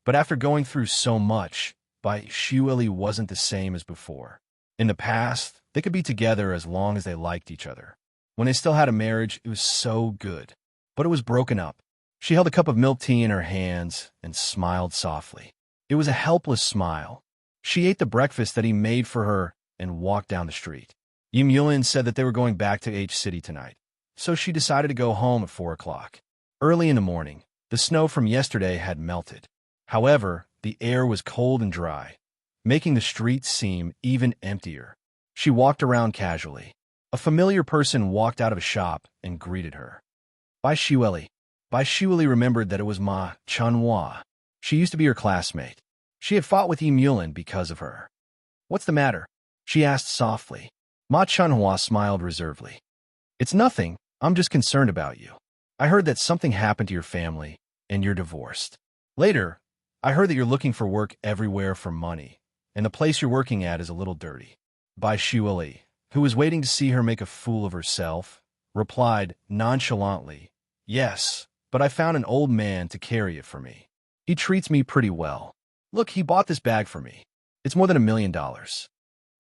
but after going through so much, Bai Shueli wasn't the same as before. In the past, they could be together as long as they liked each other. When they still had a marriage, it was so good. But it was broken up. She held a cup of milk tea in her hands and smiled softly. It was a helpless smile. She ate the breakfast that he made for her and walked down the street. Yi Mulin said that they were going back to H City tonight, so she decided to go home at 4 o'clock. Early in the morning, the snow from yesterday had melted. However, the air was cold and dry, making the streets seem even emptier. She walked around casually. A familiar person walked out of a shop and greeted her. "Bai Shueli." Bai Shueli remembered that it was Ma Chunhua. She used to be her classmate. She had fought with Yi Mulin because of her. "What's the matter?" she asked softly. Ma Chunhua smiled reservedly. "It's nothing. I'm just concerned about you. I heard that something happened to your family, and you're divorced. Later, I heard that you're looking for work everywhere for money, and the place you're working at is a little dirty." Bai Shueli, who was waiting to see her make a fool of herself, replied nonchalantly, "Yes, but I found an old man to carry it for me. He treats me pretty well. Look, he bought this bag for me. It's more than $1 million.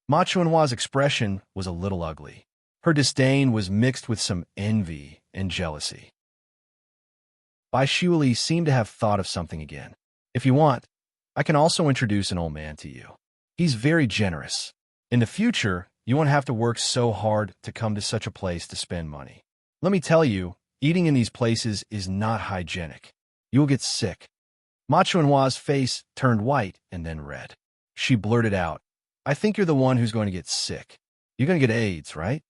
Ma Chunhua's expression was a little ugly. Her disdain was mixed with some envy and jealousy. Bai Shueli seemed to have thought of something again. "If you want, I can also introduce an old man to you. He's very generous. In the future, you won't have to work so hard to come to such a place to spend money. Let me tell you, eating in these places is not hygienic. You will get sick." Ma Chunhua's face turned white and then red. She blurted out, "I think you're the one who's going to get sick. You're going to get AIDS, right?"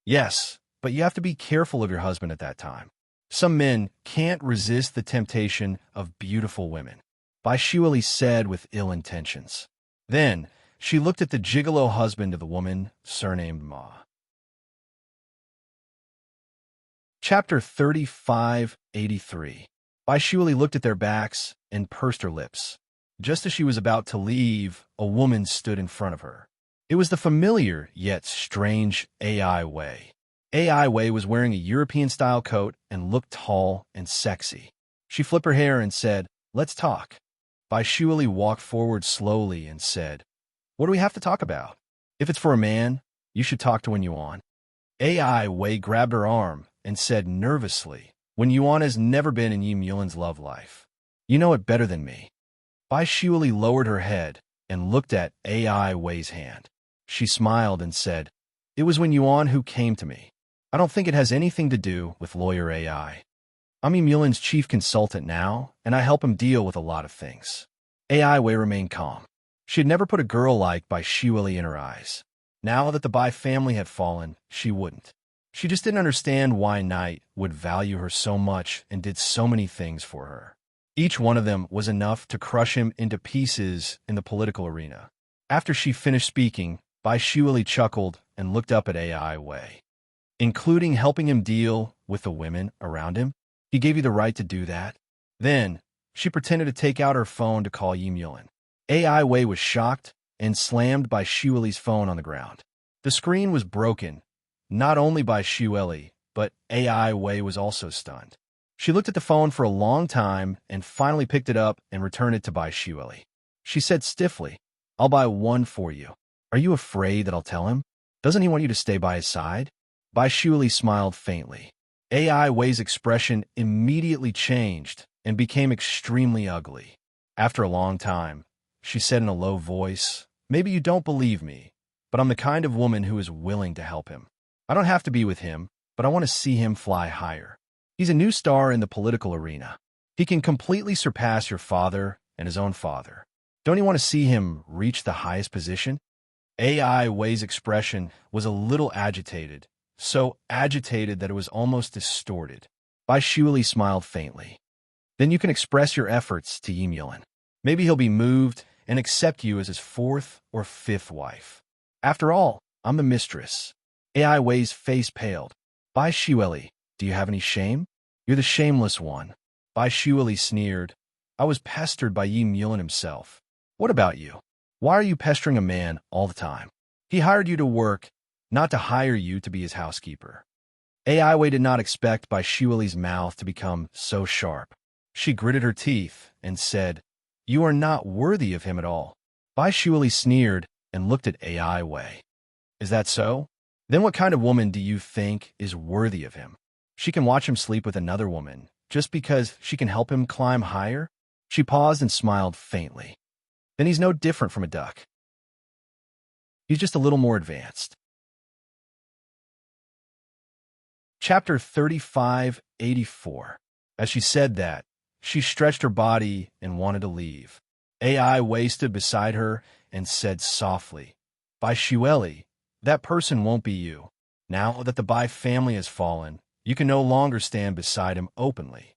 "Yes, but you have to be careful of your husband at that time. Some men can't resist the temptation of beautiful women," Bai Shueli said with ill intentions. Then she looked at the gigolo husband of the woman surnamed Ma. Chapter 3583. Bai Shueli looked at their backs and pursed her lips. Just as she was about to leave, a woman stood in front of her. It was the familiar yet strange AI Wei. AI Wei was wearing a European-style coat and looked tall and sexy. She flipped her hair and said, "Let's talk." Bai Shueli walked forward slowly and said, "What do we have to talk about? If it's for a man, you should talk to Wen Yuan." AI Wei grabbed her arm and said nervously, "Wen Yuan has never been in Yi Mulin's love life. You know it better than me." Bai Shueli lowered her head and looked at AI Wei's hand. She smiled and said, "It was Wen Yuan who came to me. I don't think it has anything to do with lawyer AI. I'm Yi Mulin's chief consultant now, and I help him deal with a lot of things." AI Wei remained calm. She had never put a girl like Bai Shueli in her eyes. Now that the Bai family had fallen, she wouldn't. She just didn't understand why Knight would value her so much and did so many things for her. Each one of them was enough to crush him into pieces in the political arena. After she finished speaking, Bai Shuili chuckled and looked up at AI Wei. Including helping him deal with the women around him? He gave you the right to do that? Then, she pretended to take out her phone to call Yi Mulin. AI Wei was shocked and slammed Bai Shuili's phone on the ground. The screen was broken, not only by Shuili, but AI Wei was also stunned. She looked at the phone for a long time and finally picked it up and returned it to Bai Shuili. She said stiffly, "I'll buy one for you. Are you afraid that I'll tell him? Doesn't he want you to stay by his side?" Bai Shuili smiled faintly. AI Wei's expression immediately changed and became extremely ugly. After a long time, she said in a low voice, "Maybe you don't believe me, but I'm the kind of woman who is willing to help him. I don't have to be with him, but I want to see him fly higher. He's a new star in the political arena. He can completely surpass your father and his own father. Don't you want to see him reach the highest position?" AI Wei's expression was a little agitated, so agitated that it was almost distorted. Bai Shuili smiled faintly. "Then you can express your efforts to Yi Mulin. Maybe he'll be moved and accept you as his fourth or fifth wife. After all, I'm the mistress." AI Wei's face paled. "Bai Shuili, do you have any shame? You're the shameless one." Bai Shuili sneered. "I was pestered by Yi Mulin himself. What about you? Why are you pestering a man all the time? He hired you to work, not to hire you to be his housekeeper." AI Wei did not expect Bai Shuili's mouth to become so sharp. She gritted her teeth and said, "You are not worthy of him at all." Bai Shuili sneered and looked at AI Wei. "Is that so? Then what kind of woman do you think is worthy of him? She can watch him sleep with another woman just because she can help him climb higher?" She paused and smiled faintly. "Then he's no different from a duck. He's just a little more advanced." Chapter 3584. As she said that, she stretched her body and wanted to leave. AI Wei stood beside her and said softly, "Bai Shuili, that person won't be you. Now that the Bai family has fallen, you can no longer stand beside him openly."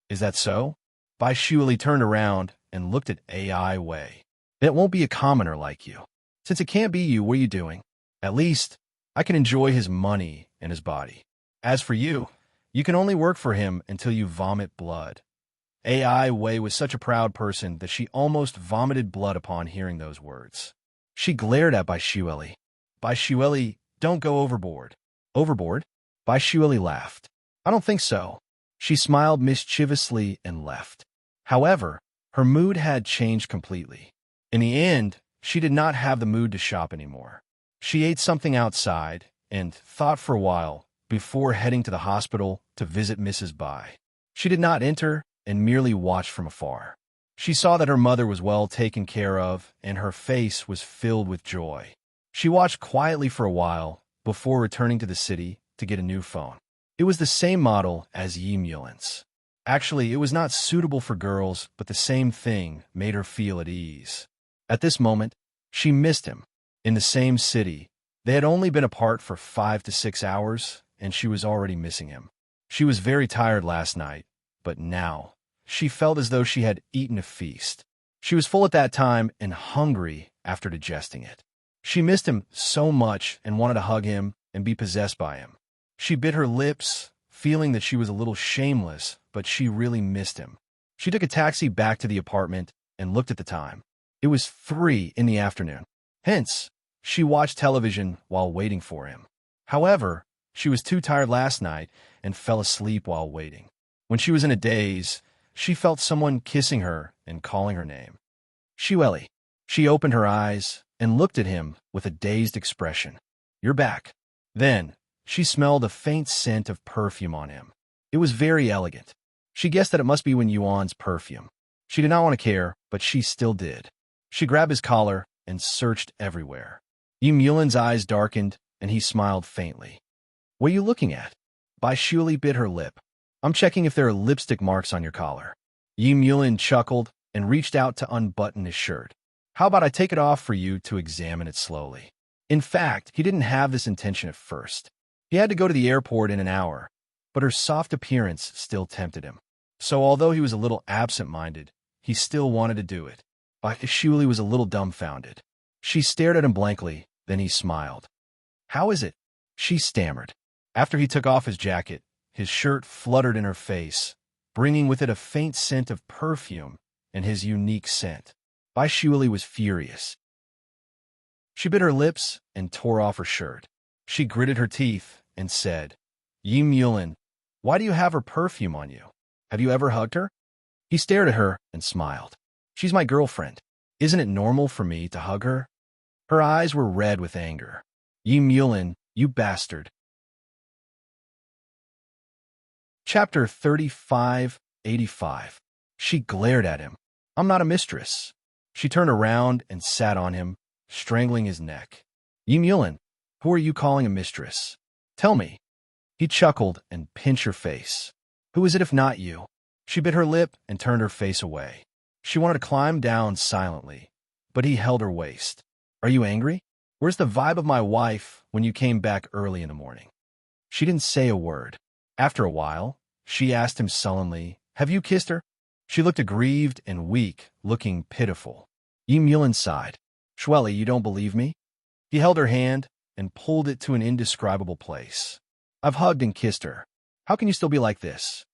"Is that so?" Bai Shuili turned around and looked at AI Wei. "It won't be a commoner like you. Since it can't be you, what are you doing? At least, I can enjoy his money and his body. As for you, you can only work for him until you vomit blood." AI Wei was such a proud person that she almost vomited blood upon hearing those words. She glared at Bai Shuili. "Bai Shuili, don't go overboard." "Overboard?" Bai Shuili laughed. "I don't think so." She smiled mischievously and left. However, her mood had changed completely. In the end, she did not have the mood to shop anymore. She ate something outside and thought for a while before heading to the hospital to visit Mrs. Bai. She did not enter and merely watched from afar. She saw that her mother was well taken care of and her face was filled with joy. She watched quietly for a while before returning to the city to get a new phone. It was the same model as Yi Mulin's. Actually, it was not suitable for girls, but the same thing made her feel at ease. At this moment, she missed him. In the same city, they had only been apart for 5 to 6 hours, and she was already missing him. She was very tired last night, but now she felt as though she had eaten a feast. She was full at that time and hungry after digesting it. She missed him so much and wanted to hug him and be possessed by him. She bit her lips, feeling that she was a little shameless, but she really missed him. She took a taxi back to the apartment and looked at the time. It was 3 in the afternoon. Hence, she watched television while waiting for him. However, she was too tired last night and fell asleep while waiting. When she was in a daze, she felt someone kissing her and calling her name. "Shuili." She opened her eyes and looked at him with a dazed expression. "You're back." Then, she smelled a faint scent of perfume on him. It was very elegant. She guessed that it must be Yuan's perfume. She did not want to care, but she still did. She grabbed his collar and searched everywhere. Yi Mulin's eyes darkened, and he smiled faintly. "What are you looking at?" Bai Shuili bit her lip. "I'm checking if there are lipstick marks on your collar." Yi Mulin chuckled and reached out to unbutton his shirt. "How about I take it off for you to examine it slowly?" In fact, he didn't have this intention at first. He had to go to the airport in an hour, but her soft appearance still tempted him. So although he was a little absent-minded, he still wanted to do it. But Shuli was a little dumbfounded. She stared at him blankly, then he smiled. "How is it?" she stammered. After he took off his jacket, his shirt fluttered in her face, bringing with it a faint scent of perfume and his unique scent. Shuli was furious. She bit her lips and tore off her shirt. She gritted her teeth and said, "Yi Mulin, why do you have her perfume on you? Have you ever hugged her?" He stared at her and smiled. "She's my girlfriend. Isn't it normal for me to hug her?" Her eyes were red with anger. "Yi Mulin, you bastard." Chapter 3585. She glared at him. "I'm not a mistress." She turned around and sat on him, strangling his neck. "Yi Mulin, who are you calling a mistress? Tell me." He chuckled and pinched her face. "Who is it if not you?" She bit her lip and turned her face away. She wanted to climb down silently, but he held her waist. "Are you angry? Where's the vibe of my wife when you came back early in the morning?" She didn't say a word. After a while, she asked him sullenly, "Have you kissed her?" She looked aggrieved and weak, looking pitiful. Yi Mulin sighed. "Shweli, you don't believe me?" He held her hand and pulled it to an indescribable place. "I've hugged and kissed her. How can you still be like this?"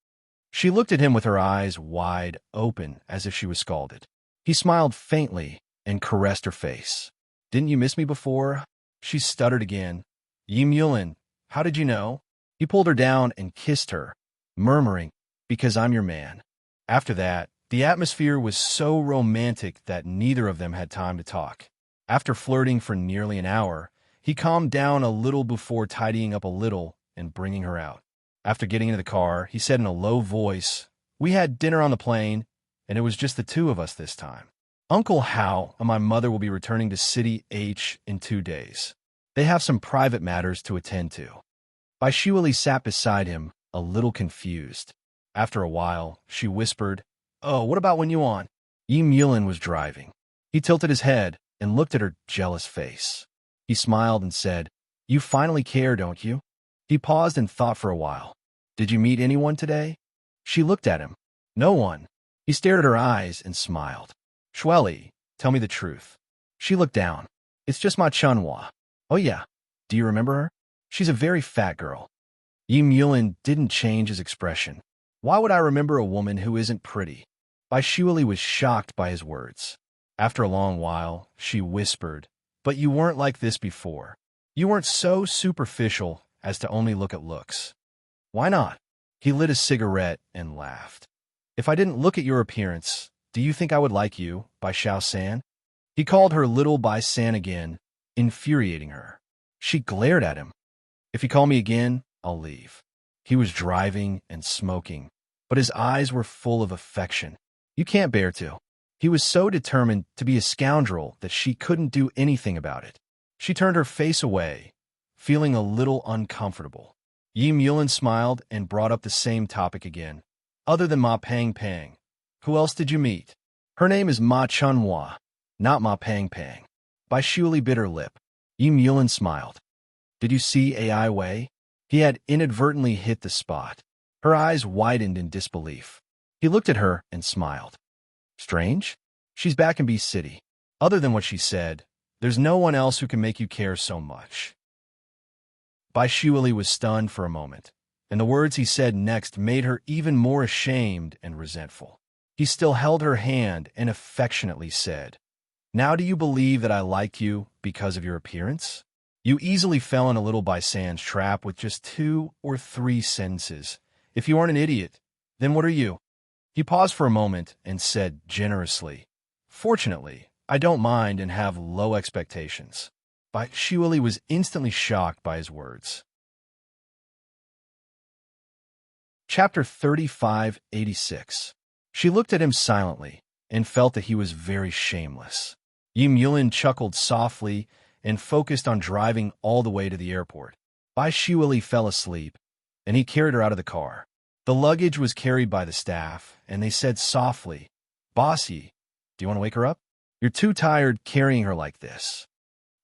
She looked at him with her eyes wide open as if she was scalded. He smiled faintly and caressed her face. "Didn't you miss me before?" She stuttered again. "Yi Mulin, how did you know?" He pulled her down and kissed her, murmuring, "Because I'm your man." After that, the atmosphere was so romantic that neither of them had time to talk. After flirting for nearly an hour, he calmed down a little before tidying up a little and bringing her out. After getting into the car, he said in a low voice, "We had dinner on the plane, and it was just the two of us this time. Uncle Hao and my mother will be returning to City H in 2 days. They have some private matters to attend to." Shuli sat beside him, a little confused. After a while, she whispered, "Oh, what about when you on?" Yi Mulin was driving. He tilted his head and looked at her jealous face. He smiled and said, "You finally care, don't you?" He paused and thought for a while. "Did you meet anyone today?" She looked at him. "No one." He stared at her eyes and smiled. "Shweli, tell me the truth." She looked down. "It's just my Chunhua." "Oh yeah. Do you remember her?" "She's a very fat girl." Yi Mulin didn't change his expression. "Why would I remember a woman who isn't pretty?" Shuli was shocked by his words. After a long while, she whispered, "But you weren't like this before. You weren't so superficial as to only look at looks." "Why not?" He lit a cigarette and laughed. "If I didn't look at your appearance, do you think I would like you, Bai Xiao San?" He called her Little Bai San again, infuriating her. She glared at him. "If you call me again, I'll leave." He was driving and smoking, but his eyes were full of affection. "You can't bear to." He was so determined to be a scoundrel that she couldn't do anything about it. She turned her face away, feeling a little uncomfortable. Yi Mulin smiled and brought up the same topic again. "Other than Ma Pang Pang, who else did you meet?" "Her name is Ma Chunhua, not Ma Pang Pang." Shuli bit her lip. Yi Mulin smiled. "Did you see Ai Wei?" He had inadvertently hit the spot. Her eyes widened in disbelief. He looked at her and smiled. "Strange? She's back in B City. Other than what she said, there's no one else who can make you care so much." Shuli was stunned for a moment, and the words he said next made her even more ashamed and resentful. He still held her hand and affectionately said, "Now do you believe that I like you because of your appearance? You easily fell in a Little Bai San's trap with just 2 or 3 sentences. If you aren't an idiot, then what are you?" He paused for a moment and said generously, "Fortunately, I don't mind and have low expectations." Shuli was instantly shocked by his words. Chapter 3586. She looked at him silently and felt that he was very shameless. Yi Mulin chuckled softly and focused on driving all the way to the airport. Shuli fell asleep, and he carried her out of the car. The luggage was carried by the staff, and they said softly, "Bossy, do you want to wake her up? You're too tired carrying her like this."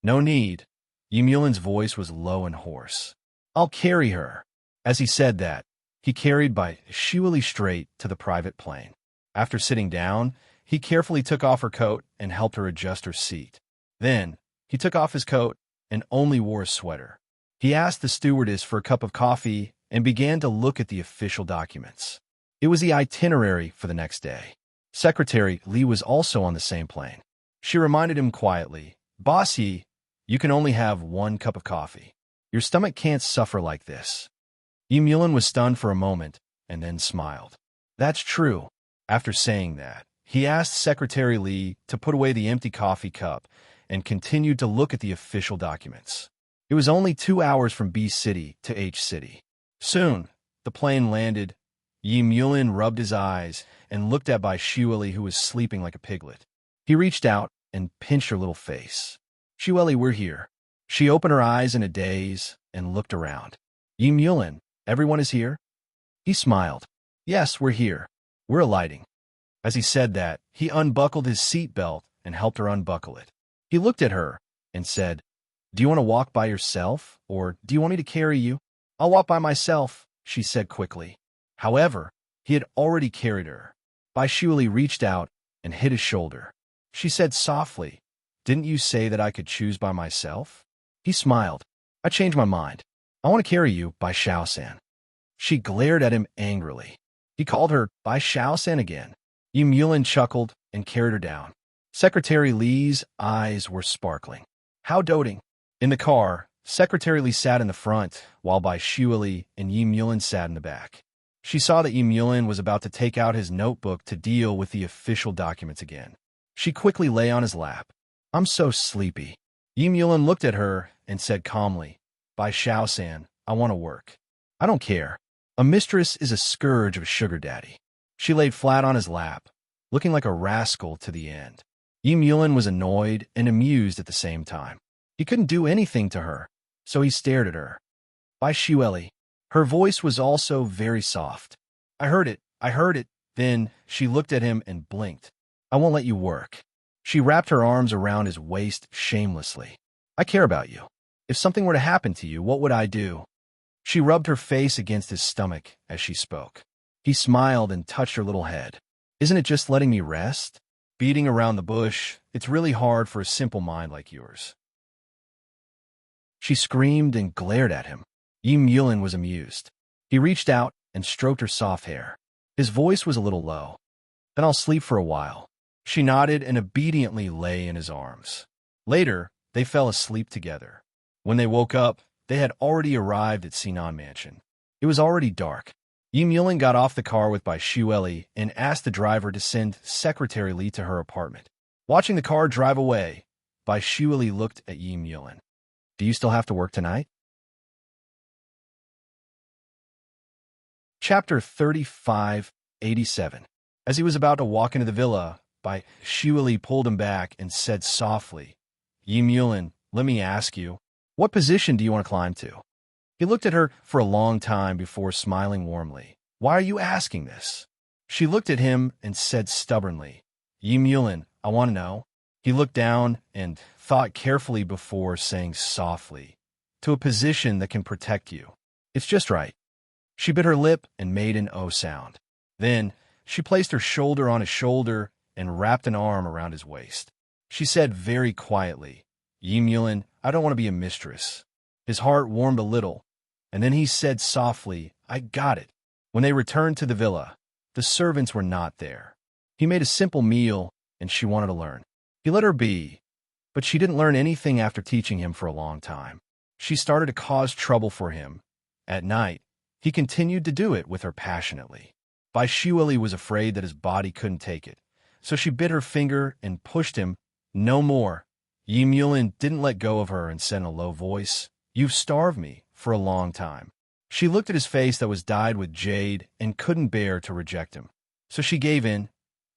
"No need." Yi Mulin's voice was low and hoarse. "I'll carry her." As he said that, he carried Bai Shuili straight to the private plane. After sitting down, he carefully took off her coat and helped her adjust her seat. Then, he took off his coat and only wore a sweater. He asked the stewardess for a cup of coffee and began to look at the official documents. It was the itinerary for the next day. Secretary Li was also on the same plane. She reminded him quietly, "Boss Yi, you can only have one cup of coffee. Your stomach can't suffer like this." Yulin was stunned for a moment and then smiled. "That's true." After saying that, he asked Secretary Li to put away the empty coffee cup and continued to look at the official documents. It was only 2 hours from B City to H City. Soon, the plane landed. Yulin rubbed his eyes and looked at Bai Shuili, who was sleeping like a piglet. He reached out and pinched her little face. "Shuili, we're here." She opened her eyes in a daze and looked around. "Yulin, everyone is here?" He smiled. "Yes, we're here. We're alighting." As he said that, he unbuckled his seat belt and helped her unbuckle it. He looked at her and said, "Do you want to walk by yourself, or do you want me to carry you?" "I'll walk by myself," she said quickly. However, he had already carried her. Bai Shuili reached out and hit his shoulder. She said softly, "Didn't you say that I could choose by myself?" He smiled. "I changed my mind. I want to carry you, Bai Xiaosan." She glared at him angrily. He called her Bai Xiaosan again. Yulin chuckled and carried her down. Secretary Li's eyes were sparkling. How doting. In the car, Secretary Li sat in the front, while Bai Shuili and Yulin sat in the back. She saw that Yulin was about to take out his notebook to deal with the official documents again. She quickly lay on his lap. "I'm so sleepy." Yulin looked at her and said calmly, "Bai Xiaosan, I want to work." "I don't care. A mistress is a scourge of a sugar daddy." She laid flat on his lap, looking like a rascal to the end. Yulin was annoyed and amused at the same time. He couldn't do anything to her, so he stared at her. "Bai Shuili." Her voice was also very soft. I heard it. Then she looked at him and blinked. "I won't let you work." She wrapped her arms around his waist shamelessly. "I care about you. If something were to happen to you, what would I do?" She rubbed her face against his stomach as she spoke. He smiled and touched her little head. "Isn't it just letting me rest? Beating around the bush, it's really hard for a simple mind like yours." She screamed and glared at him. Yulin was amused. He reached out and stroked her soft hair. His voice was a little low. "Then I'll sleep for a while." She nodded and obediently lay in his arms. Later, they fell asleep together. When they woke up, they had already arrived at Sinan Mansion. It was already dark. Yulin got off the car with Bai Shuili and asked the driver to send Secretary Li to her apartment. Watching the car drive away, Bai Shuili looked at Yulin. "Do you still have to work tonight?" Chapter 3587. As he was about to walk into the villa, Bai Shuili pulled him back and said softly, "Yulin, let me ask you, what position do you want to climb to?" He looked at her for a long time before smiling warmly. "Why are you asking this?" She looked at him and said stubbornly, "Yulin, I want to know." He looked down and thought carefully before saying softly, "To a position that can protect you. It's just right." She bit her lip and made an O sound. Then she placed her shoulder on his shoulder and wrapped an arm around his waist. She said very quietly, "Yulin, I don't want to be a mistress." His heart warmed a little, and then he said softly, "I got it." When they returned to the villa, the servants were not there. He made a simple meal, and she wanted to learn. He let her be, but she didn't learn anything after teaching him for a long time. She started to cause trouble for him. At night, he continued to do it with her passionately. Bai Shuili was afraid that his body couldn't take it, so she bit her finger and pushed him. "No more." Yulin didn't let go of her and said in a low voice, "You've starved me for a long time." She looked at his face that was dyed with jade and couldn't bear to reject him, so she gave in.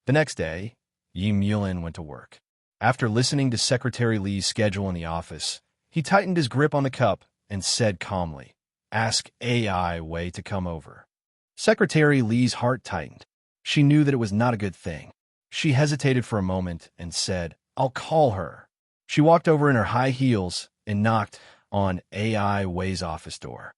The next day, Yulin went to work. After listening to Secretary Li's schedule in the office, he tightened his grip on the cup and said calmly, "Ask AI Wei to come over." Secretary Li's heart tightened. She knew that it was not a good thing. She hesitated for a moment and said, "I'll call her." She walked over in her high heels and knocked on AI Wei's office door.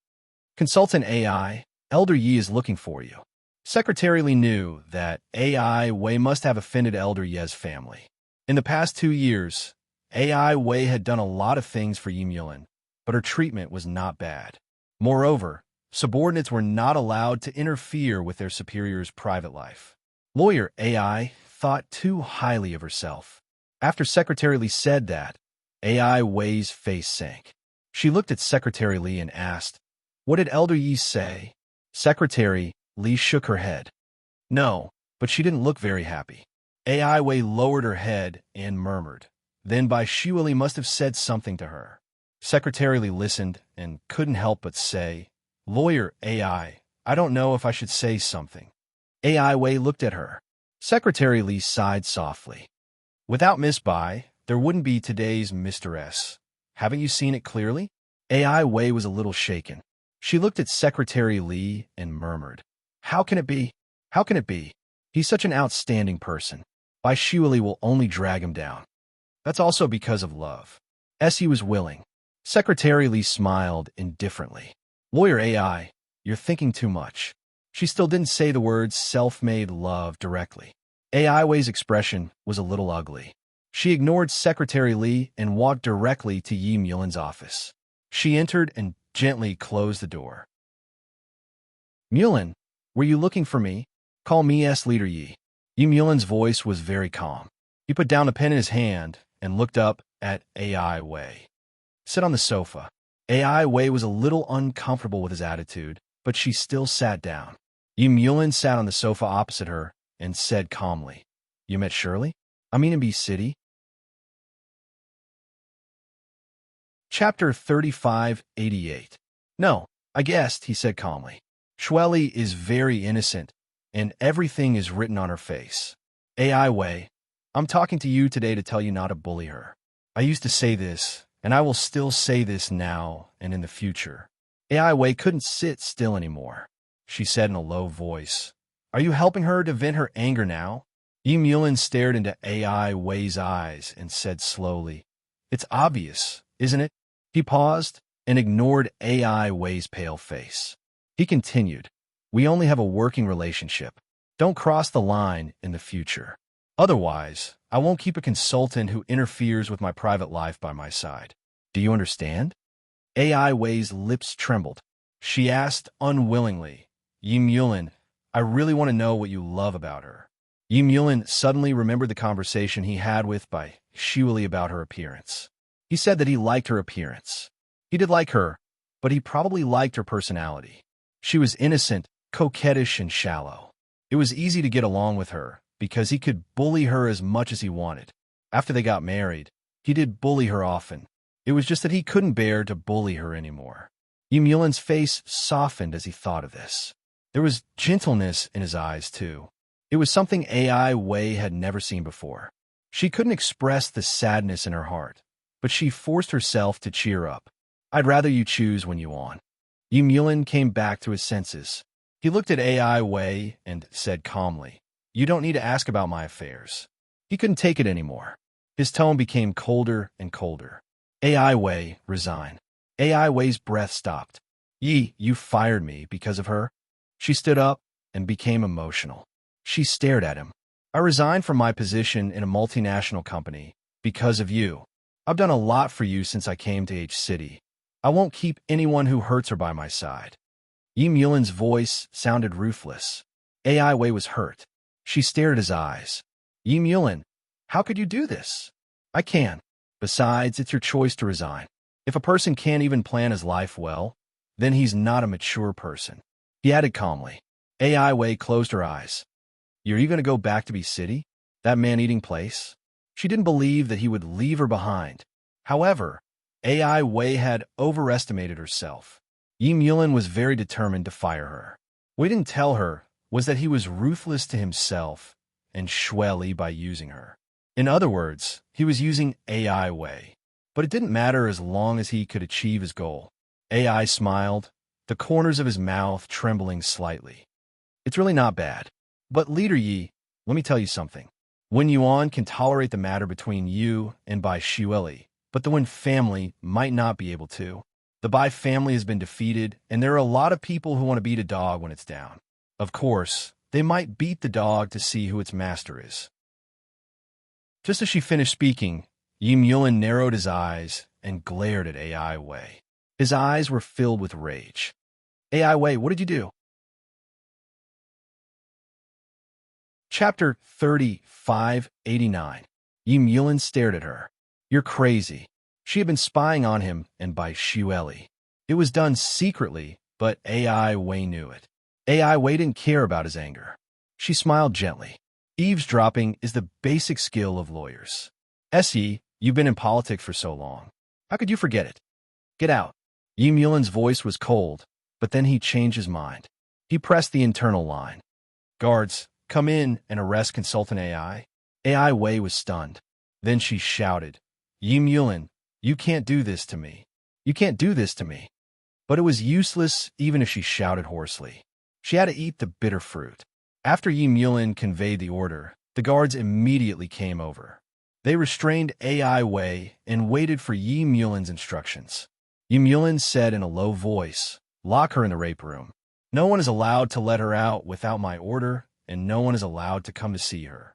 "Consultant AI, Elder Yi is looking for you. Secretary Li knew that AI Wei must have offended Elder Ye's family. In the past 2 years, AI Wei had done a lot of things for Yi Mulin, but her treatment was not bad. Moreover, subordinates were not allowed to interfere with their superior's private life. Lawyer AI thought too highly of herself. After Secretary Li said that, AI Wei's face sank. She looked at Secretary Li and asked, "What did Elder Yi say?" Secretary Li shook her head. No, but she didn't look very happy. AI Wei lowered her head and murmured. Then Bai Shiwili must have said something to her. Secretary Li listened and couldn't help but say, "Lawyer AI, I don't know if I should say something." AI Wei looked at her. Secretary Li sighed softly. "Without Miss Bai, there wouldn't be today's Mr. S. Haven't you seen it clearly?" AI Wei was a little shaken. She looked at Secretary Li and murmured, "How can it be? How can it be? He's such an outstanding person. Bai Shiwili will only drag him down." "That's also because of love." Essie was willing. Secretary Li smiled indifferently. "Lawyer AI, you're thinking too much." She still didn't say the words self-made love directly. AI Wei's expression was a little ugly. She ignored Secretary Li and walked directly to Yi Mulin's office. She entered and gently closed the door. "Mulin, were you looking for me? Call me S-Leader Yi." Yi Mulin's voice was very calm. He put down the pen in his hand and looked up at AI Wei. "Sit on the sofa." AI Wei was a little uncomfortable with his attitude, but she still sat down. Yi Mulin sat on the sofa opposite her and said calmly, "You met Shirley? I mean in B City?" Chapter 3588. "No, I guessed," he said calmly. "Shweli is very innocent, and everything is written on her face. AI Wei, I'm talking to you today to tell you not to bully her. I used to say this, and I will still say this now and in the future." AI Wei couldn't sit still anymore. She said in a low voice, "Are you helping her to vent her anger now?" Yi Mulin stared into AI Wei's eyes and said slowly, "It's obvious, isn't it?" He paused and ignored AI Wei's pale face. He continued, "We only have a working relationship. Don't cross the line in the future. Otherwise, I won't keep a consultant who interferes with my private life by my side. Do you understand?" AI Wei's lips trembled. She asked unwillingly, "Yi Mulin, I really want to know what you love about her." Yi Mulin suddenly remembered the conversation he had with Bai Shiwili about her appearance. He said that he liked her appearance. He did like her, but he probably liked her personality. She was innocent, coquettish, and shallow. It was easy to get along with her, because he could bully her as much as he wanted. After they got married, he did bully her often. It was just that he couldn't bear to bully her anymore. Yi Mulin's face softened as he thought of this. There was gentleness in his eyes, too. It was something AI Wei had never seen before. She couldn't express the sadness in her heart, but she forced herself to cheer up. "I'd rather you choose when you want." Yi Mulin came back to his senses. He looked at AI Wei and said calmly, "You don't need to ask about my affairs." He couldn't take it anymore. His tone became colder and colder. AI Wei, resign. AI Wei's breath stopped. "Yi, you fired me because of her?" She stood up and became emotional. She stared at him. "I resigned from my position in a multinational company because of you. I've done a lot for you since I came to H City. I won't keep anyone who hurts her by my side." Yi Mulin's voice sounded ruthless. AI Wei was hurt. She stared at his eyes. "Yi Mulin, how could you do this?" "I can. Besides, it's your choice to resign. If a person can't even plan his life well, then he's not a mature person." He added calmly. AI Wei closed her eyes. "You're even going to go back to B City? That man-eating place?" She didn't believe that he would leave her behind. However, AI Wei had overestimated herself. Yi Mulin was very determined to fire her. What he didn't tell her was that he was ruthless to himself and Shweli by using her. In other words, he was using AI Wei. But it didn't matter as long as he could achieve his goal. AI smiled, the corners of his mouth trembling slightly. "It's really not bad. But Leader Yi, let me tell you something. Wen Yuan can tolerate the matter between you and Bai Shiwili, but the Wen family might not be able to. The Bai family has been defeated, and there are a lot of people who want to beat a dog when it's down. Of course, they might beat the dog to see who its master is. Just as she finished speaking, Yim Yulin narrowed his eyes and glared at AI Wei. His eyes were filled with rage. AI Wei, what did you do? Chapter 3589. Yim Yulin stared at her. You're crazy. She had been spying on him and by Xueli. It was done secretly, but AI Wei knew it. AI Wei didn't care about his anger. She smiled gently. Eavesdropping is the basic skill of lawyers. S.E., you've been in politics for so long. How could you forget it? Get out. Yim Yulin's voice was cold, but then he changed his mind. He pressed the internal line. Guards, come in and arrest Consultant AI. AI Wei was stunned. Then she shouted, Yim Yulin, you can't do this to me. You can't do this to me. But it was useless even if she shouted hoarsely. She had to eat the bitter fruit. After Yim Yulin conveyed the order, the guards immediately came over. They restrained AI Wei and waited for Yim Yulin's instructions. Yim Yulin said in a low voice, lock her in the rape room. No one is allowed to let her out without my order, and no one is allowed to come to see her.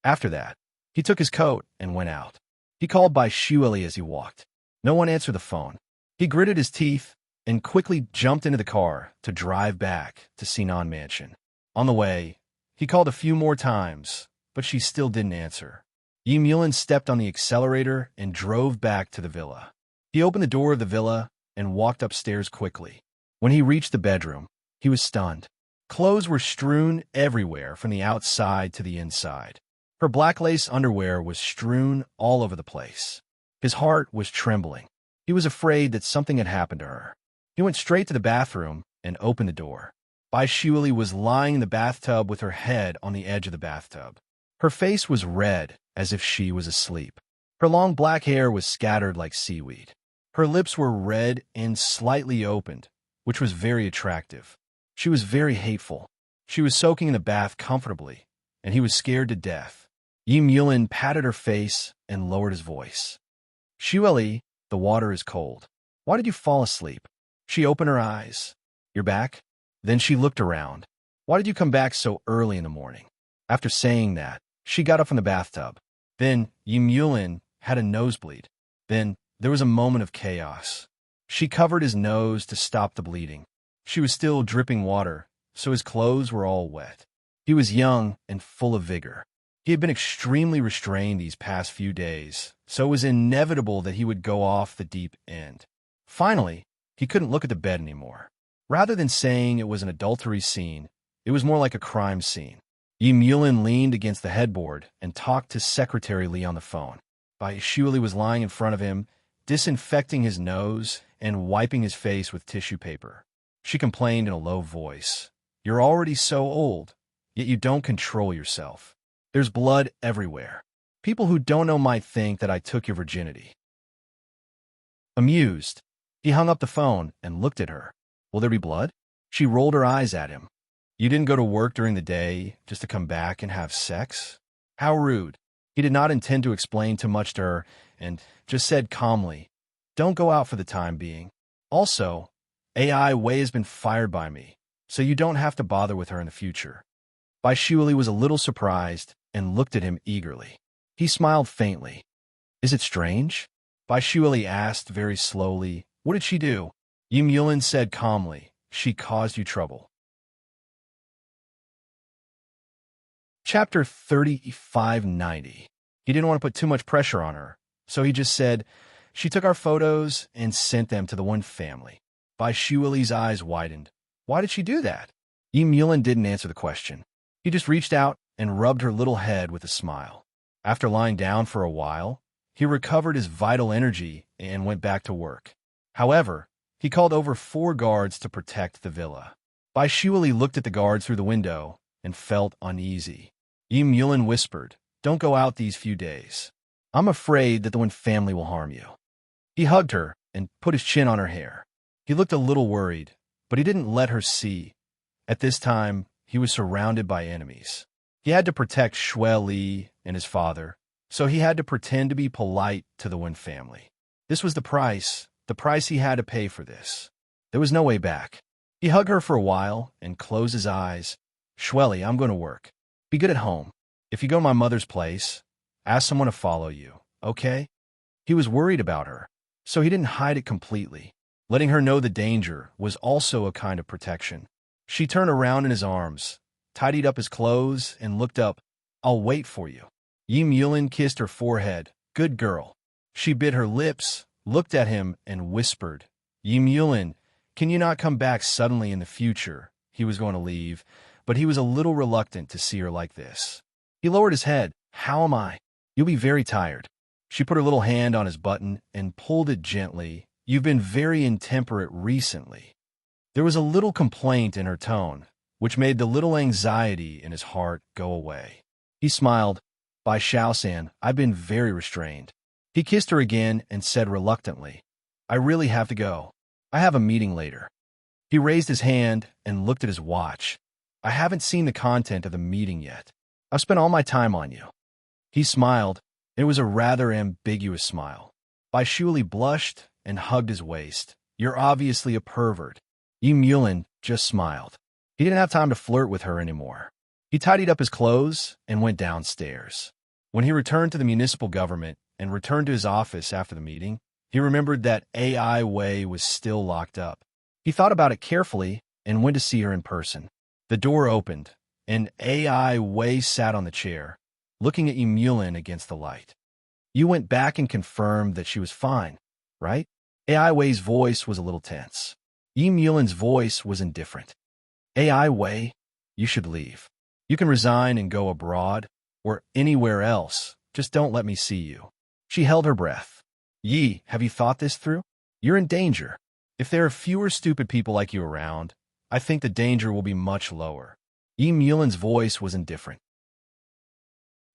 After that, he took his coat and went out. He called by Xueli as he walked. No one answered the phone. He gritted his teeth and quickly jumped into the car to drive back to Sinan Mansion. On the way, he called a few more times, but she still didn't answer. Yim Yulin stepped on the accelerator and drove back to the villa. He opened the door of the villa and walked upstairs quickly. When he reached the bedroom, he was stunned. Clothes were strewn everywhere from the outside to the inside. Her black lace underwear was strewn all over the place. His heart was trembling. He was afraid that something had happened to her. He went straight to the bathroom and opened the door. Bai Xueli was lying in the bathtub with her head on the edge of the bathtub. Her face was red, as if she was asleep. Her long black hair was scattered like seaweed. Her lips were red and slightly opened, which was very attractive. She was very hateful. She was soaking in the bath comfortably, and he was scared to death. Yim Yulin patted her face and lowered his voice. Xueli, the water is cold. Why did you fall asleep? She opened her eyes. You're back? Then she looked around. Why did you come back so early in the morning? After saying that, she got up from the bathtub. Then Yim Yulin had a nosebleed. Then there was a moment of chaos. She covered his nose to stop the bleeding. She was still dripping water, so his clothes were all wet. He was young and full of vigor. He had been extremely restrained these past few days, so it was inevitable that he would go off the deep end. Finally, he couldn't look at the bed anymore. Rather than saying it was an adultery scene, it was more like a crime scene. Yim Yulin leaned against the headboard and talked to Secretary Li on the phone. Bai Xueli was lying in front of him, disinfecting his nose and wiping his face with tissue paper. She complained in a low voice. You're already so old, yet you don't control yourself. There's blood everywhere. People who don't know might think that I took your virginity. Amused, he hung up the phone and looked at her. Will there be blood? She rolled her eyes at him. You didn't go to work during the day just to come back and have sex? How rude. He did not intend to explain too much to her and just said calmly, don't go out for the time being. Also, AI Wei has been fired by me, so you don't have to bother with her in the future. Bai Xueli was a little surprised and looked at him eagerly. He smiled faintly. Is it strange? Bai Xueli asked very slowly. What did she do? Yim Yulin said calmly, she caused you trouble. Chapter 3590. He didn't want to put too much pressure on her, so he just said, she took our photos and sent them to the one family. Bai Xueli's eyes widened. Why did she do that? Yim Yulin didn't answer the question. He just reached out and rubbed her little head with a smile. After lying down for a while, he recovered his vital energy and went back to work. However, he called over 4 guards to protect the villa. Bai Xueli looked at the guards through the window and felt uneasy. Yim Yulin whispered, don't go out these few days. I'm afraid that the one family will harm you. He hugged her and put his chin on her hair. He looked a little worried, but he didn't let her see. At this time, he was surrounded by enemies. He had to protect Xueli and his father, so he had to pretend to be polite to the Wen family. This was the price, the price he had to pay for this. There was no way back. He hugged her for a while and closed his eyes. Shweli, I'm going to work. Be good at home. If you go to my mother's place, ask someone to follow you, okay? He was worried about her, so he didn't hide it completely. Letting her know the danger was also a kind of protection. She turned around in his arms, tidied up his clothes, and looked up. I'll wait for you. Yim Yulin kissed her forehead. Good girl. She bit her lips, looked at him, and whispered, Yim Yulin, can you not come back suddenly in the future? He was going to leave, but he was a little reluctant to see her like this. He lowered his head. How am I? You'll be very tired. She put her little hand on his button and pulled it gently. You've been very intemperate recently. There was a little complaint in her tone, which made the little anxiety in his heart go away. He smiled. By Shaosan, I've been very restrained. He kissed her again and said reluctantly, I really have to go. I have a meeting later. He raised his hand and looked at his watch. I haven't seen the content of the meeting yet. I've spent all my time on you. He smiled. It was a rather ambiguous smile. Bai Shuili blushed and hugged his waist. You're obviously a pervert. Yim Yulin just smiled. He didn't have time to flirt with her anymore. He tidied up his clothes and went downstairs. When he returned to the municipal government and returned to his office after the meeting, he remembered that AI Wei was still locked up. He thought about it carefully and went to see her in person. The door opened, and AI Wei sat on the chair, looking at Yim Yulin against the light. You went back and confirmed that she was fine, right? AI Wei's voice was a little tense. Yim Yulin's voice was indifferent. AI Wei, you should leave. You can resign and go abroad, or anywhere else. Just don't let me see you. She held her breath. Yi, have you thought this through? You're in danger. If there are fewer stupid people like you around, I think the danger will be much lower. Yim Yulin's voice was indifferent.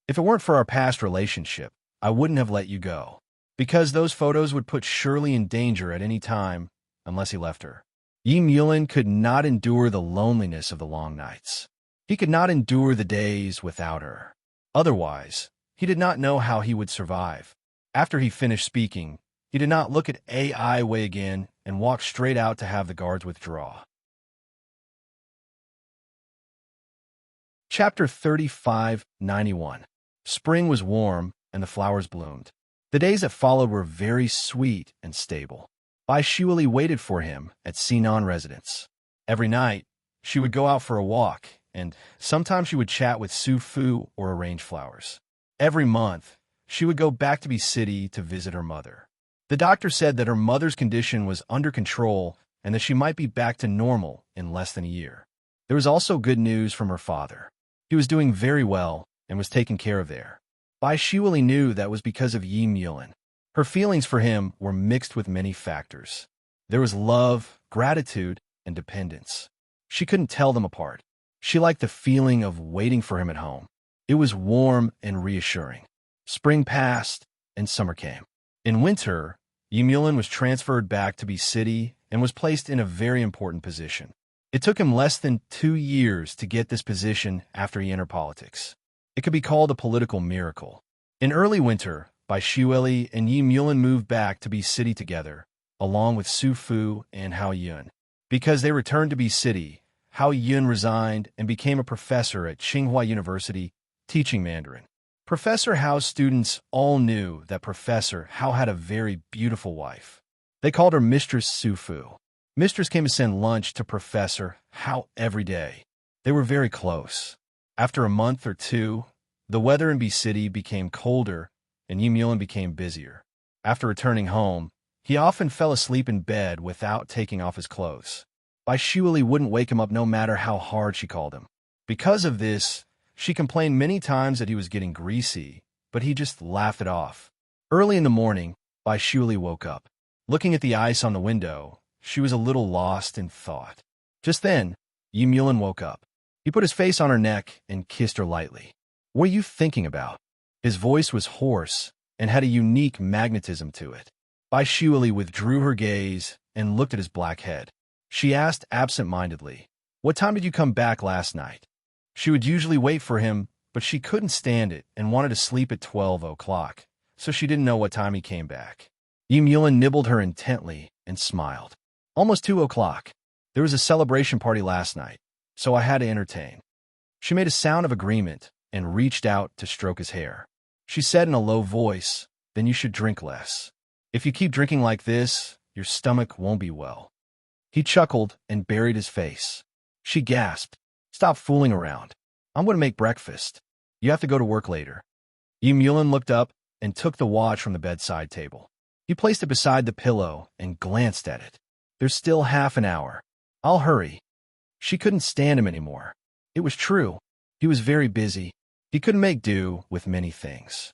If it weren't for our past relationship, I wouldn't have let you go. Because those photos would put Shirley in danger at any time, unless he left her. Yim Yulin could not endure the loneliness of the long nights. He could not endure the days without her. Otherwise, he did not know how he would survive. After he finished speaking, he did not look at AI Wei again and walked straight out to have the guards withdraw. Chapter 3591. Spring was warm, and the flowers bloomed. The days that followed were very sweet and stable. Bai Shuili waited for him at Sinan residence. Every night, she would go out for a walk, and sometimes she would chat with Su Fu or arrange flowers. Every month, she would go back to B City to visit her mother. The doctor said that her mother's condition was under control and that she might be back to normal in less than a year. There was also good news from her father. He was doing very well and was taken care of there. Bai Shuili knew that was because of Yim Yulin. Her feelings for him were mixed with many factors. There was love, gratitude, and dependence. She couldn't tell them apart. She liked the feeling of waiting for him at home. It was warm and reassuring. Spring passed, and summer came. In winter, Yim Yulin was transferred back to B City and was placed in a very important position. It took him less than 2 years to get this position after he entered politics. It could be called a political miracle. In early winter, Bai Shuili and Yim Yulin moved back to B City together, along with Su Fu and Hao Yun. Because they returned to B City, Hao Yun resigned and became a professor at Tsinghua University, teaching Mandarin. Professor Hao's students all knew that Professor Hao had a very beautiful wife. They called her Mistress Su Fu. Mistress came to send lunch to Professor Hao every day. They were very close. After a month or two, the weather in B City became colder and Yim Yulin became busier. After returning home, he often fell asleep in bed without taking off his clothes. Bai Shuili wouldn't wake him up no matter how hard she called him. Because of this, she complained many times that he was getting greasy, but he just laughed it off. Early in the morning, Bai Shuili woke up. Looking at the ice on the window, she was a little lost in thought. Just then, Yim Yulin woke up. He put his face on her neck and kissed her lightly. What are you thinking about? His voice was hoarse and had a unique magnetism to it. Bai Shuili withdrew her gaze and looked at his black head. She asked absent-mindedly, What time did you come back last night? She would usually wait for him, but she couldn't stand it and wanted to sleep at 12 o'clock, so she didn't know what time he came back. Yim Yulin nibbled her intently. and smiled. Almost 2 o'clock. There was a celebration party last night, so I had to entertain. She made a sound of agreement and reached out to stroke his hair. She said in a low voice, "Then you should drink less. If you keep drinking like this, your stomach won't be well." He chuckled and buried his face. She gasped, "Stop fooling around. I'm going to make breakfast. You have to go to work later." Yimulin looked up and took the watch from the bedside table. He placed it beside the pillow and glanced at it. "There's still half an hour. I'll hurry." She couldn't stand him anymore. It was true. He was very busy. He couldn't make do with many things.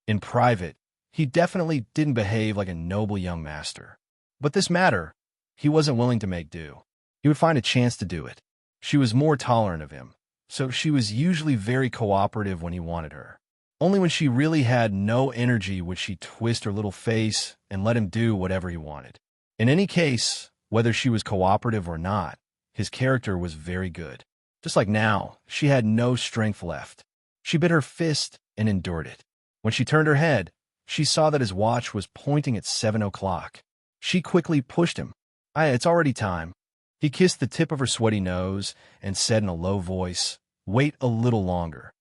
In private, he definitely didn't behave like a noble young master. But this matter, he wasn't willing to make do. He would find a chance to do it. She was more tolerant of him, so she was usually very cooperative when he wanted her. Only when she really had no energy would she twist her little face and let him do whatever he wanted. In any case, whether she was cooperative or not, his character was very good. Just like now, she had no strength left. She bit her fist and endured it. When she turned her head, she saw that his watch was pointing at 7 o'clock. She quickly pushed him. It's already time." He kissed the tip of her sweaty nose and said in a low voice, "Wait a little longer."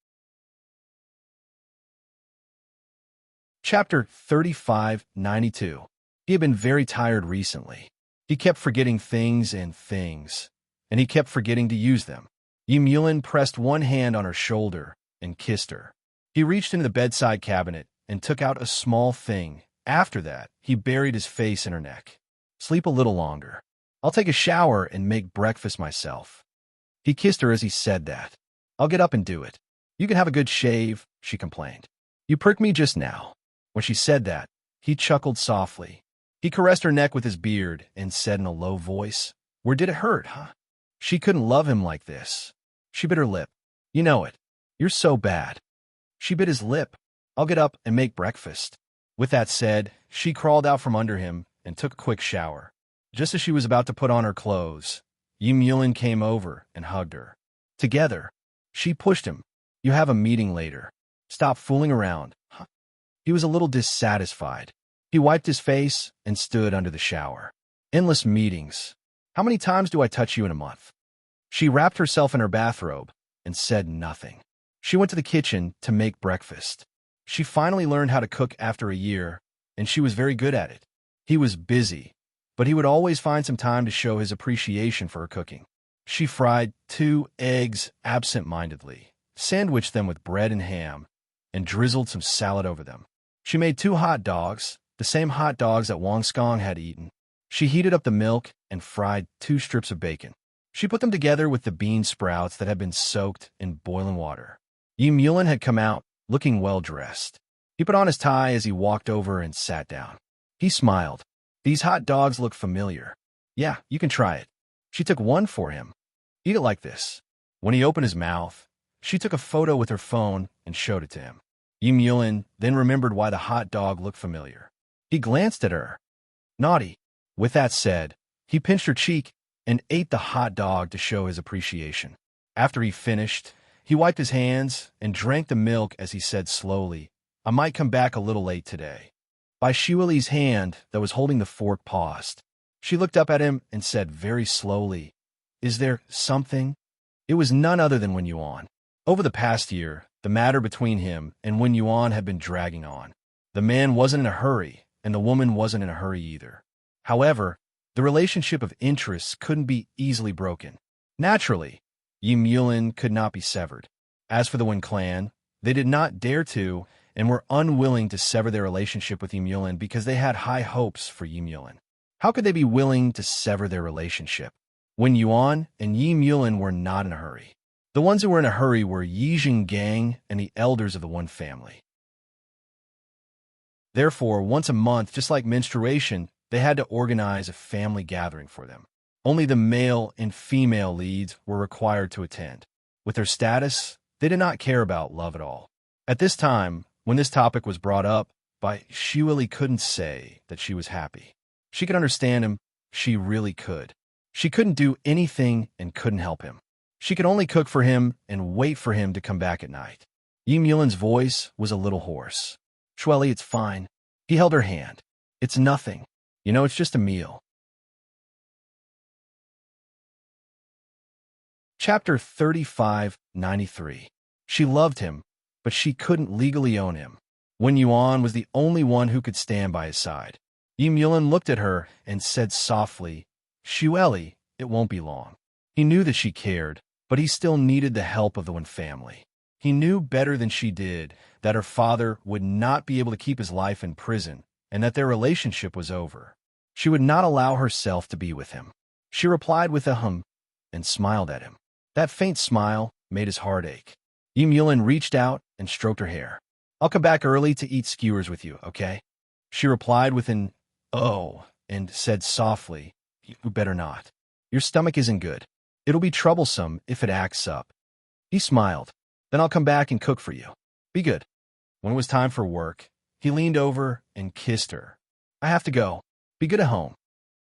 Chapter 3592. He had been very tired recently. He kept forgetting things, and he kept forgetting to use them. Yimulin pressed one hand on her shoulder and kissed her. He reached into the bedside cabinet and took out a small thing. After that, he buried his face in her neck. "Sleep a little longer. I'll take a shower and make breakfast myself." He kissed her as he said that. "I'll get up and do it. You can have a good shave," she complained. "You pricked me just now." When she said that, he chuckled softly. He caressed her neck with his beard and said in a low voice, "Where did it hurt, huh?" She couldn't love him like this. She bit her lip. "You know it. You're so bad." She bit his lip. "I'll get up and make breakfast." With that said, she crawled out from under him and took a quick shower. Just as she was about to put on her clothes, Yimulin came over and hugged her. Together, she pushed him. "You have a meeting later. Stop fooling around." He was a little dissatisfied. He wiped his face and stood under the shower. "Endless meetings. How many times do I touch you in a month?" She wrapped herself in her bathrobe and said nothing. She went to the kitchen to make breakfast. She finally learned how to cook after a year, and she was very good at it. He was busy, but he would always find some time to show his appreciation for her cooking. She fried 2 eggs absent-mindedly, sandwiched them with bread and ham, and drizzled some salad over them. She made 2 hot dogs, the same hot dogs that Wang Skong had eaten. She heated up the milk and fried 2 strips of bacon. She put them together with the bean sprouts that had been soaked in boiling water. Yimulin had come out, looking well-dressed. He put on his tie as he walked over and sat down. He smiled. "These hot dogs look familiar." "Yeah, you can try it." She took one for him. "Eat it like this." When he opened his mouth, she took a photo with her phone and showed it to him. Yimulin then remembered why the hot dog looked familiar. He glanced at her. Naughty. With that said, he pinched her cheek and ate the hot dog to show his appreciation. After he finished, he wiped his hands and drank the milk as he said slowly, "I might come back a little late today." Bai Shiwali's hand that was holding the fork paused. She looked up at him and said very slowly, "Is there something?" It was none other than Wen Yuan. Over the past year, the matter between him and Wen Yuan had been dragging on. The man wasn't in a hurry, and the woman wasn't in a hurry either. However, the relationship of interests couldn't be easily broken. Naturally, Yimulin could not be severed. As for the Wen clan, they did not dare to and were unwilling to sever their relationship with Yimulin because they had high hopes for Yimulin. How could they be willing to sever their relationship? Wen Yuan and Yimulin were not in a hurry. The ones who were in a hurry were Yijing Gang and the elders of the Wen family. Therefore, once a month, just like menstruation, they had to organize a family gathering for them. Only the male and female leads were required to attend. With their status, they did not care about love at all. At this time, when this topic was brought up, Bai Shiwali couldn't say that she was happy. She could understand him. She really could. She couldn't do anything and couldn't help him. She could only cook for him and wait for him to come back at night. Yimulin's voice was a little hoarse. "Shueli, it's fine." He held her hand. "It's nothing." You know, it's just a meal. Chapter 3593. She loved him, but she couldn't legally own him. Wen Yuan was the only one who could stand by his side. Yim Yulin looked at her and said softly, "Shueli, it won't be long." He knew that she cared, but he still needed the help of the Wen family. He knew better than she did that her father would not be able to keep his life in prison and that their relationship was over. She would not allow herself to be with him. She replied with a hum and smiled at him. That faint smile made his heart ache. Yim Yulin reached out and stroked her hair. "I'll come back early to eat skewers with you, okay?" She replied with an "oh" and said softly, "You better not. Your stomach isn't good. It'll be troublesome if it acts up." He smiled. "Then I'll come back and cook for you. Be good." When it was time for work, he leaned over and kissed her. "I have to go. Be good at home."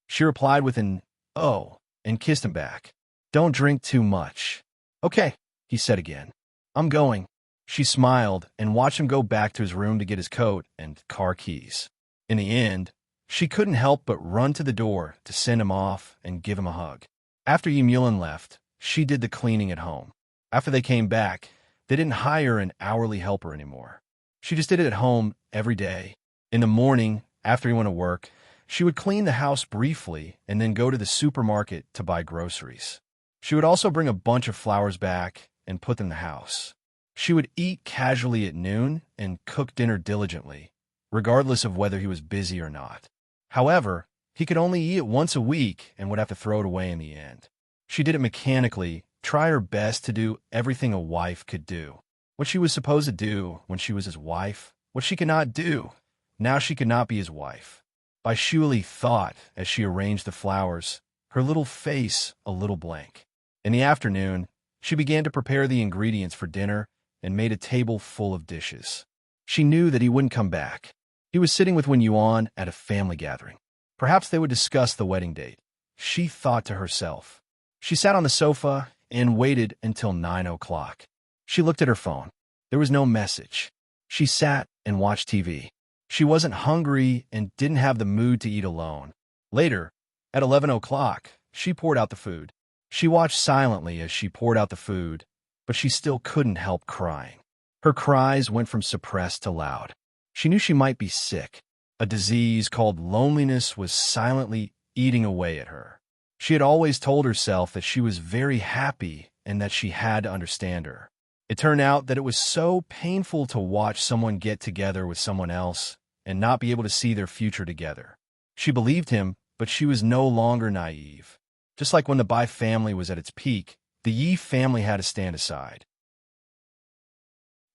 She replied with an "oh" and kissed him back. "Don't drink too much." "Okay," he said again. "I'm going." She smiled and watched him go back to his room to get his coat and car keys. In the end, she couldn't help but run to the door to send him off and give him a hug. After Yim Yulin left, she did the cleaning at home. After they came back, they didn't hire an hourly helper anymore. She just did it at home every day. In the morning, after he went to work, she would clean the house briefly and then go to the supermarket to buy groceries. She would also bring a bunch of flowers back and put them in the house. She would eat casually at noon and cook dinner diligently, regardless of whether he was busy or not. However, he could only eat it once a week and would have to throw it away in the end. She did it mechanically, try her best to do everything a wife could do. What she was supposed to do when she was his wife, what she could not do. Now she could not be his wife. Bai Shuili thought as she arranged the flowers, her little face a little blank. In the afternoon, she began to prepare the ingredients for dinner and made a table full of dishes. She knew that he wouldn't come back. He was sitting with Wen Yuan at a family gathering. Perhaps they would discuss the wedding date. She thought to herself. She sat on the sofa and waited until 9 o'clock. She looked at her phone. There was no message. She sat and watched TV. She wasn't hungry and didn't have the mood to eat alone. Later, at 11 o'clock, she poured out the food. She watched silently as she poured out the food, but she still couldn't help crying. Her cries went from suppressed to loud. She knew she might be sick. A disease called loneliness was silently eating away at her. She had always told herself that she was very happy and that she had to understand her. It turned out that it was so painful to watch someone get together with someone else and not be able to see their future together. She believed him, but she was no longer naive. Just like when the Bai family was at its peak, the Yi family had to stand aside.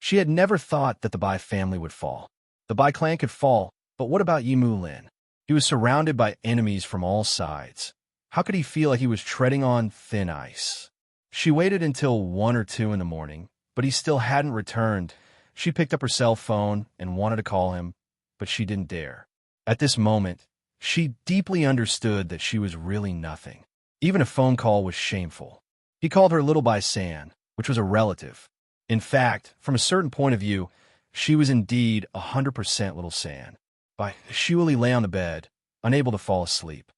She had never thought that the Bai family would fall. The Bai clan could fall, but what about Yi Mulin? He was surrounded by enemies from all sides. How could he feel like he was treading on thin ice? She waited until 1 or 2 in the morning, but he still hadn't returned. She picked up her cell phone and wanted to call him, but she didn't dare. At this moment, she deeply understood that she was really nothing. Even a phone call was shameful. He called her Little Bai San, which was a relative. In fact, from a certain point of view, she was indeed 100% Little San. Bai Shuili lay on the bed, unable to fall asleep.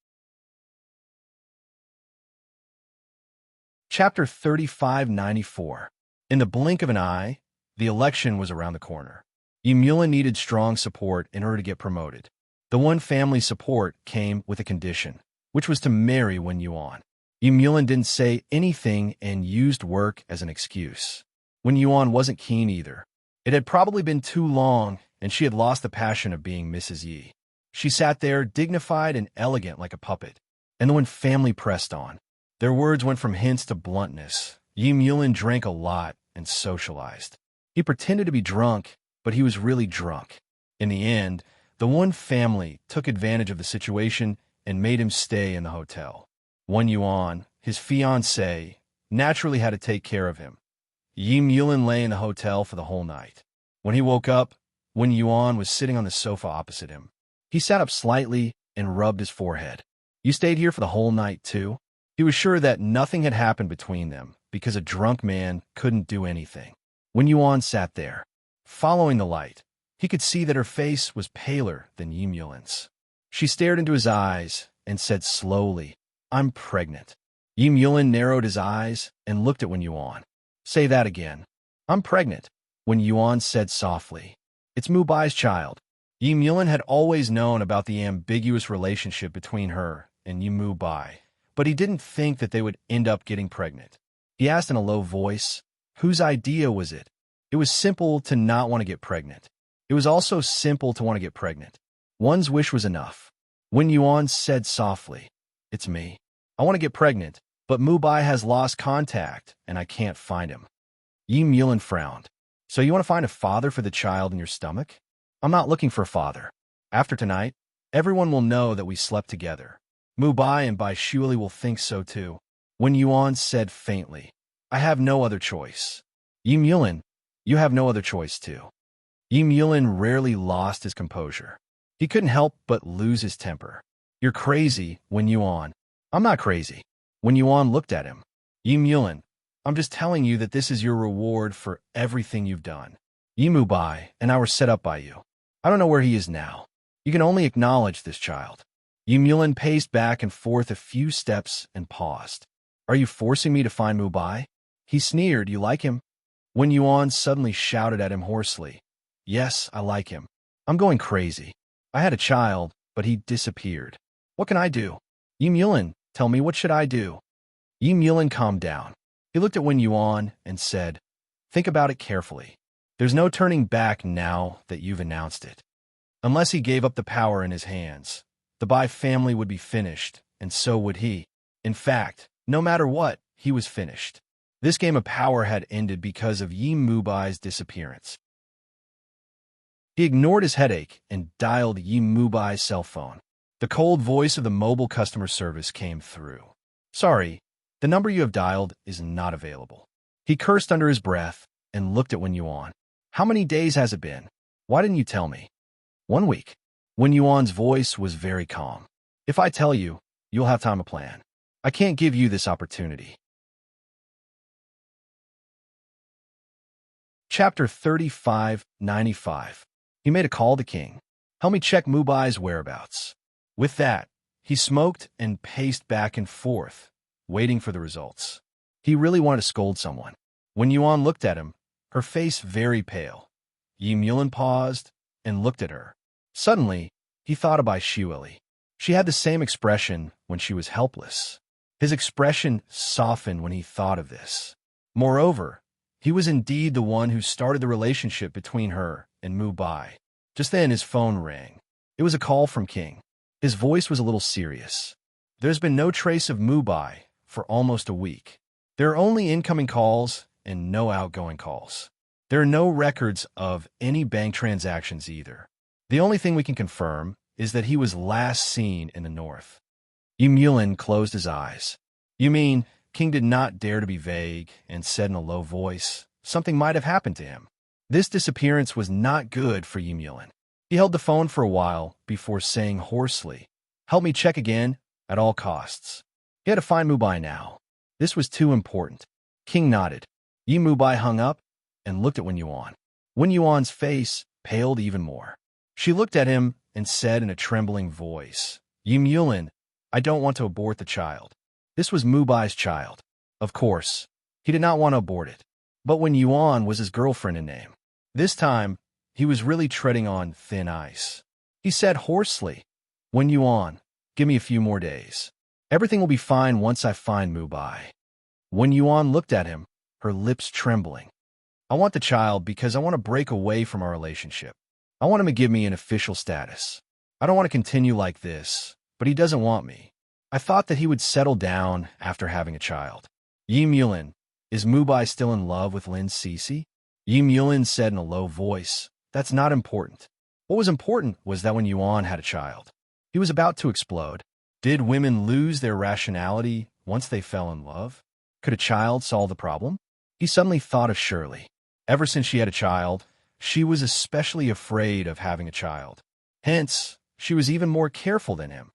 Chapter 3594. In the blink of an eye, the election was around the corner. Yim Yulin needed strong support in order to get promoted. The Wen family support came with a condition, which was to marry Wen Yuan. Yim Yulin didn't say anything and used work as an excuse. Wen Yuan wasn't keen either. It had probably been too long, and she had lost the passion of being Mrs. Yi. She sat there, dignified and elegant like a puppet, and the Wen family pressed on. Their words went from hints to bluntness. Yim Yulin drank a lot and socialized. He pretended to be drunk, but he was really drunk. In the end, the Wen family took advantage of the situation and made him stay in the hotel. Wen Yuan, his fiancée, naturally had to take care of him. Yim Yulin lay in the hotel for the whole night. When he woke up, Wen Yuan was sitting on the sofa opposite him. He sat up slightly and rubbed his forehead. "You stayed here for the whole night, too?" He was sure that nothing had happened between them because a drunk man couldn't do anything. Wen Yuan sat there. Following the light, he could see that her face was paler than Yim Yulin's. She stared into his eyes and said slowly, I'm pregnant. Yim Yulin narrowed his eyes and looked at Wen Yuan. Say that again. I'm pregnant, Wen Yuan said softly. It's Mu Bai's child. Yim Yulin had always known about the ambiguous relationship between her and Mu Bai, but he didn't think that they would end up getting pregnant. He asked in a low voice, whose idea was it? It was simple to not want to get pregnant. It was also simple to want to get pregnant. One's wish was enough. Wen Yuan said softly, it's me. I want to get pregnant, but Mu Bai has lost contact, and I can't find him. Yim Yulin frowned. So you want to find a father for the child in your stomach? I'm not looking for a father. After tonight, everyone will know that we slept together. Mu Bai and Bai Shuili will think so too. Wen Yuan said faintly, I have no other choice. Yim Yulin, you have no other choice too. Yim Yulin rarely lost his composure. He couldn't help but lose his temper. You're crazy, Wen Yuan. I'm not crazy. Wen Yuan looked at him. Yim Yulin, I'm just telling you that this is your reward for everything you've done. Mu Bai and I were set up by you. I don't know where he is now. You can only acknowledge this child. Yim Yulin paced back and forth a few steps and paused. Are you forcing me to find Mu Bai? He sneered. You like him? Wen Yuan suddenly shouted at him hoarsely. Yes, I like him. I'm going crazy. I had a child, but he disappeared. What can I do? Yim Yulin, tell me, what should I do? Yim Yulin calmed down. He looked at Wen Yuan and said, think about it carefully. There's no turning back now that you've announced it. Unless he gave up the power in his hands, the Bai family would be finished, and so would he. In fact, no matter what, he was finished. This game of power had ended because of Mu Bai's disappearance. He ignored his headache and dialed Mu Bai's cell phone. The cold voice of the mobile customer service came through. Sorry, the number you have dialed is not available. He cursed under his breath and looked at Wen Yuan. How many days has it been? Why didn't you tell me? 1 week. Wen Yuan's voice was very calm. If I tell you, you'll have time to plan. I can't give you this opportunity. Chapter 3595. He made a call to King. Help me check Mu Bai's whereabouts. With that, he smoked and paced back and forth, waiting for the results. He really wanted to scold someone. Wen Yuan looked at him, her face very pale. Yim Yulin paused and looked at her. Suddenly, he thought of Bai Shuili. She had the same expression when she was helpless. His expression softened when he thought of this. Moreover, he was indeed the one who started the relationship between her and Mu Bai. Just then his phone rang. It was a call from King. His voice was a little serious. There's been no trace of Mu Bai for almost a week. There are only incoming calls and no outgoing calls. There are no records of any bank transactions either. The only thing we can confirm is that he was last seen in the north. Yim Yulin closed his eyes. You mean King did not dare to be vague and said in a low voice, something might have happened to him. This disappearance was not good for Yim Yulin. He held the phone for a while before saying hoarsely, help me check again at all costs. He had to find Mu Bai now. This was too important. King nodded. Mu Bai hung up and looked at Wen Yuan. Wen Yuan's face paled even more. She looked at him and said in a trembling voice, Yim Yulin, I don't want to abort the child. This was Mu Bai's child. Of course, he did not want to abort it. But Wen Yuan was his girlfriend in name. This time, he was really treading on thin ice. He said hoarsely, Wen Yuan, give me a few more days. Everything will be fine once I find Mu Bai. Wen Yuan looked at him, her lips trembling. I want the child because I want to break away from our relationship. I want him to give me an official status. I don't want to continue like this, but he doesn't want me. I thought that he would settle down after having a child. Yim Yulin, is Mu Bai still in love with Lin Cece? Yim Yulin said in a low voice, that's not important. What was important was that Wen Yuan had a child. He was about to explode. Did women lose their rationality once they fell in love? Could a child solve the problem? He suddenly thought of Shirley. Ever since she had a child, she was especially afraid of having a child. Hence, she was even more careful than him.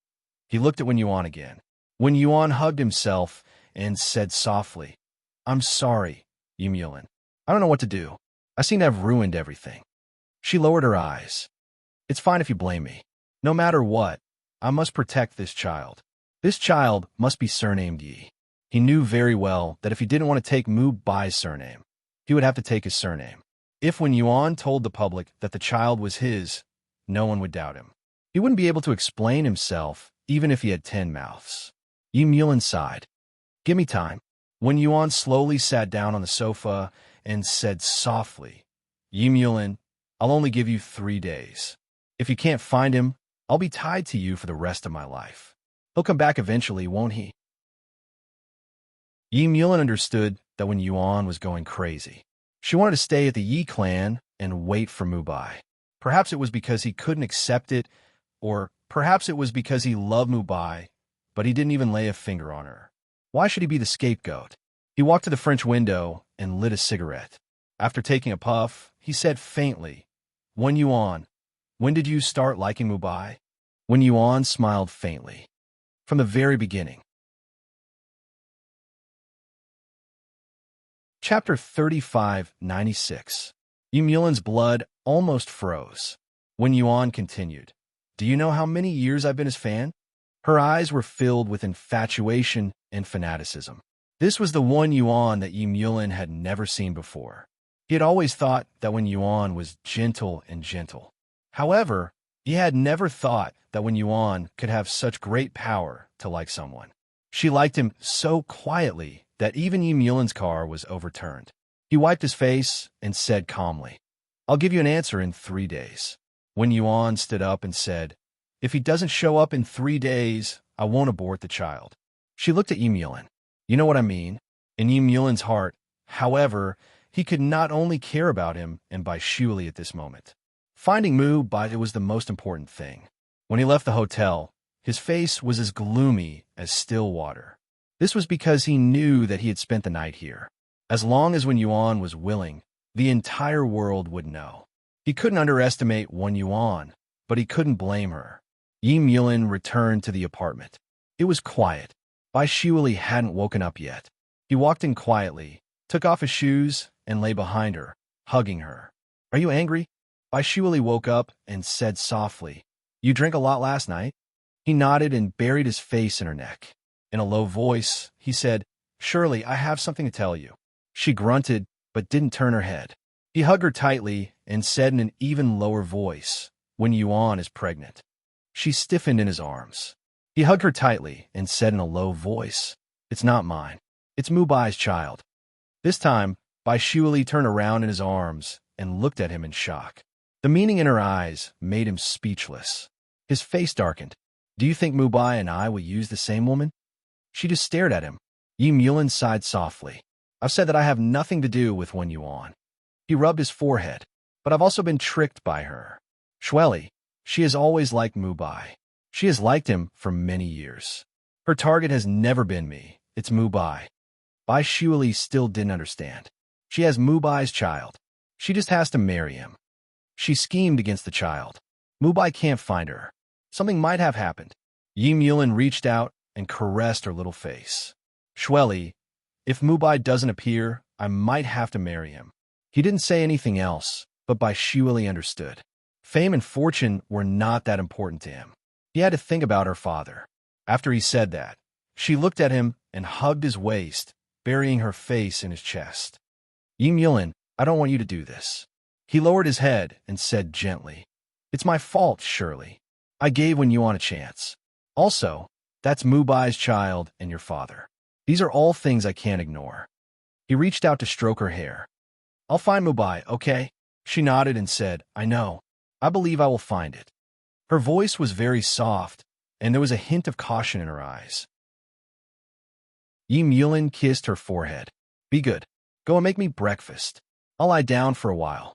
He looked at Wen Yuan again. Wen Yuan hugged himself and said softly, I'm sorry, Yim Yulin. I don't know what to do. I seem to have ruined everything. She lowered her eyes. It's fine if you blame me. No matter what, I must protect this child. This child must be surnamed Yi. He knew very well that if he didn't want to take Mu Bai's surname, he would have to take his surname. If when Yuan told the public that the child was his, no one would doubt him. He wouldn't be able to explain himself, even if he had 10 mouths. Yi Mulan sighed. Give me time. When Yuan slowly sat down on the sofa and said softly, Yi Mulan, I'll only give you 3 days. If you can't find him, I'll be tied to you for the rest of my life. He'll come back eventually, won't he? Yi Mulan understood that when Yuan was going crazy, she wanted to stay at the Yi clan and wait for Mu Bai. Perhaps it was because he couldn't accept it, or perhaps it was because he loved Mu Bai, but he didn't even lay a finger on her. Why should he be the scapegoat? He walked to the French window and lit a cigarette. After taking a puff, he said faintly, When Yuan, when did you start liking Mu Bai? When Yuan smiled faintly. From the very beginning. Chapter 3596. Yi Mulan's blood almost froze. When Yuan continued, Do you know how many years I've been his fan? Her eyes were filled with infatuation and fanaticism. This was the one Yuan that Yi Mulan had never seen before. He had always thought that when Yuan was gentle and gentle. However, he had never thought that when Yuan could have such great power to like someone. She liked him so quietly that even Yi Mulan's car was overturned. He wiped his face and said calmly, I'll give you an answer in 3 days. When Yuan stood up and said, If he doesn't show up in 3 days, I won't abort the child. She looked at Yi Mulan. You know what I mean? In Yi Mulan's heart, however, he could not only care about him and Bai Shuili at this moment. Finding Mu Bai was the most important thing. When he left the hotel, his face was as gloomy as still water. This was because he knew that he had spent the night here. As long as when Yuan was willing, the entire world would know. He couldn't underestimate Wen Yuan, but he couldn't blame her. Yi Mulan returned to the apartment. It was quiet. Bai Shuili hadn't woken up yet. He walked in quietly, took off his shoes, and lay behind her, hugging her. Are you angry? Bai Shuili woke up and said softly, You drank a lot last night? He nodded and buried his face in her neck. In a low voice, he said, Surely, I have something to tell you. She grunted, but didn't turn her head. He hugged her tightly and said in an even lower voice, When Yuan is pregnant. She stiffened in his arms. He hugged her tightly and said in a low voice, It's not mine. It's Mu Bai's child. This time, Bai Shuili turned around in his arms and looked at him in shock. The meaning in her eyes made him speechless. His face darkened. Do you think Mu Bai and I will use the same woman? She just stared at him. Yi Mulan sighed softly. I've said that I have nothing to do with Wen Yuan. He rubbed his forehead. But I've also been tricked by her. Shuili, she has always liked Mu Bai. She has liked him for many years. Her target has never been me. It's Mu Bai. Bai Shuili still didn't understand. She has Mu Bai's child. She just has to marry him. She schemed against the child. Mu Bai can't find her. Something might have happened. Yi Mulan reached out and caressed her little face. Shuili, if Mu Bai doesn't appear, I might have to marry him. He didn't say anything else, but Bai Shuili understood. Fame and fortune were not that important to him. He had to think about her father. After he said that, she looked at him and hugged his waist, burying her face in his chest. Yi Mulan, I don't want you to do this. He lowered his head and said gently, It's my fault, surely. I gave Wen Yuan a chance. Also, that's Mu Bai's child and your father. These are all things I can't ignore. He reached out to stroke her hair. I'll find Mu Bai, okay? She nodded and said, I know. I believe I will find it. Her voice was very soft, and there was a hint of caution in her eyes. Yi Mulan kissed her forehead. Be good. Go and make me breakfast. I'll lie down for a while.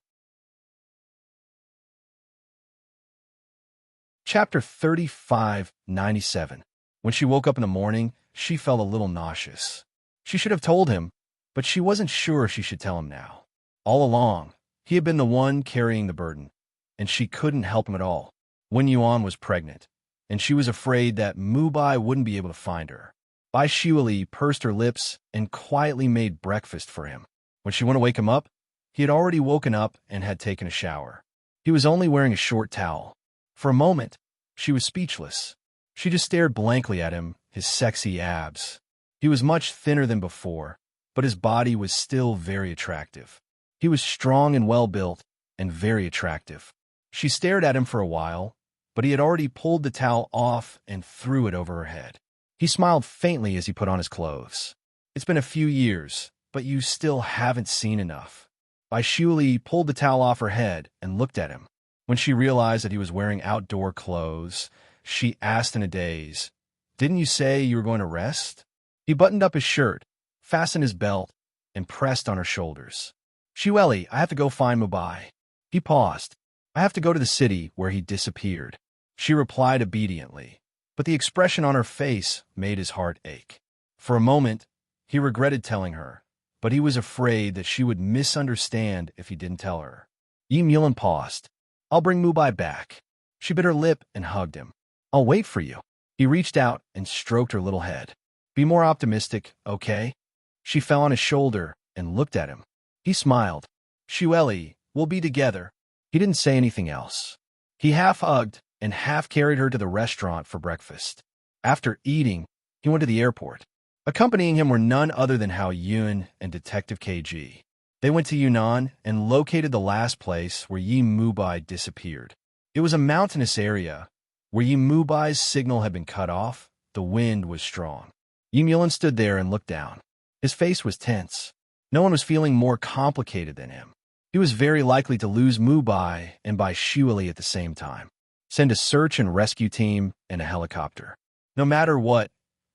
Chapter 3597. When she woke up in the morning, she felt a little nauseous. She should have told him, but she wasn't sure she should tell him now. All along, he had been the one carrying the burden, and she couldn't help him at all. Wen Yuan was pregnant, and she was afraid that Mu Bai wouldn't be able to find her. Bai Shuili pursed her lips and quietly made breakfast for him. When she went to wake him up, he had already woken up and had taken a shower. He was only wearing a short towel. For a moment, she was speechless. She just stared blankly at him, his sexy abs. He was much thinner than before, but his body was still very attractive. He was strong and well-built, and very attractive. She stared at him for a while, but he had already pulled the towel off and threw it over her head. He smiled faintly as he put on his clothes. It's been a few years, but you still haven't seen enough. Baishuli pulled the towel off her head and looked at him. When she realized that he was wearing outdoor clothes, she asked in a daze, "Didn't you say you were going to rest?" He buttoned up his shirt, fastened his belt, and pressed on her shoulders. "Shiweli, I have to go find Mubai." He paused. "I have to go to the city where he disappeared." She replied obediently, but the expression on her face made his heart ache. For a moment, he regretted telling her, but he was afraid that she would misunderstand if he didn't tell her. Yim Yulin paused. "I'll bring Mubai back." She bit her lip and hugged him. "I'll wait for you." He reached out and stroked her little head. "Be more optimistic, okay?" She fell on his shoulder and looked at him. He smiled. "Shiweli, we'll be together." He didn't say anything else. He half hugged and half carried her to the restaurant for breakfast. After eating, he went to the airport. Accompanying him were none other than Hao Yun and Detective KG. They went to Yunnan and located the last place where Yi Mubai disappeared. It was a mountainous area. Where Yi Mubai's signal had been cut off, the wind was strong. Yim Yulin stood there and looked down. His face was tense. No one was feeling more complicated than him. He was very likely to lose Mubai and Baishuli at the same time. Send a search and rescue team and a helicopter. No matter what,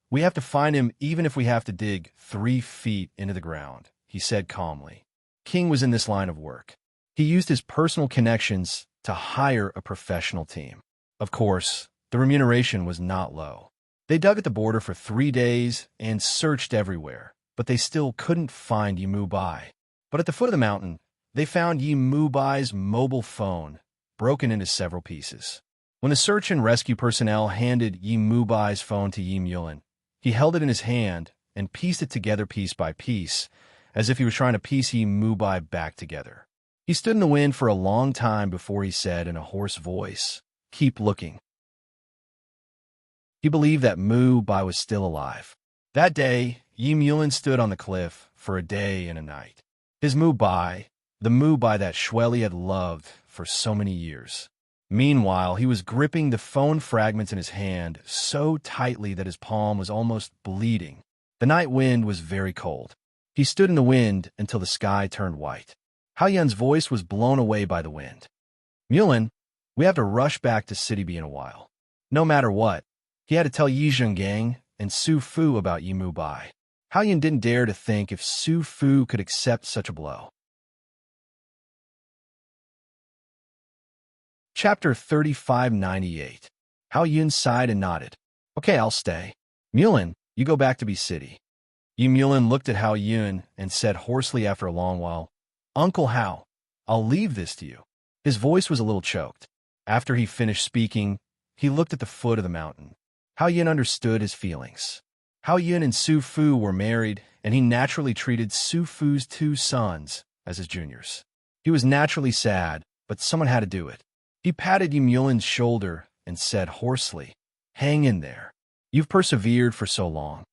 we have to find him even if we have to dig 3 feet into the ground, he said calmly. King was in this line of work. He used his personal connections to hire a professional team. Of course, the remuneration was not low. They dug at the border for 3 days and searched everywhere, but they still couldn't find Yi Mubai. But at the foot of the mountain, they found Yi Mubai's mobile phone, broken into several pieces. When the search and rescue personnel handed Yi Mubai's phone to Yim Yulin, he held it in his hand and pieced it together piece by piece, as if he was trying to piece Yi Mubai back together. He stood in the wind for a long time before he said in a hoarse voice, "Keep looking." He believed that Mubai was still alive. That day, Yim Yulin stood on the cliff for a day and a night. His Mubai, the Mubai that Shweli had loved for so many years. Meanwhile, he was gripping the phone fragments in his hand so tightly that his palm was almost bleeding. The night wind was very cold. He stood in the wind until the sky turned white. Hao Yun's voice was blown away by the wind. "Yulin, we have to rush back to City B in a while." No matter what, he had to tell Yi Zhenggang and Su Fu about Yi Mubai. Hao Yun didn't dare to think if Su Fu could accept such a blow. Chapter 3598. Hao Yun sighed and nodded. "Okay, I'll stay." "Yulin, you go back to B City." Yim Yulin looked at Hao Yun and said hoarsely after a long while, "Uncle Hao, I'll leave this to you." His voice was a little choked. After he finished speaking, he looked at the foot of the mountain. Hao Yun understood his feelings. Hao Yun and Su Fu were married, and he naturally treated Su Fu's 2 sons as his juniors. He was naturally sad, but someone had to do it. He patted Yim Yulin's shoulder and said hoarsely, "Hang in there. You've persevered for so long."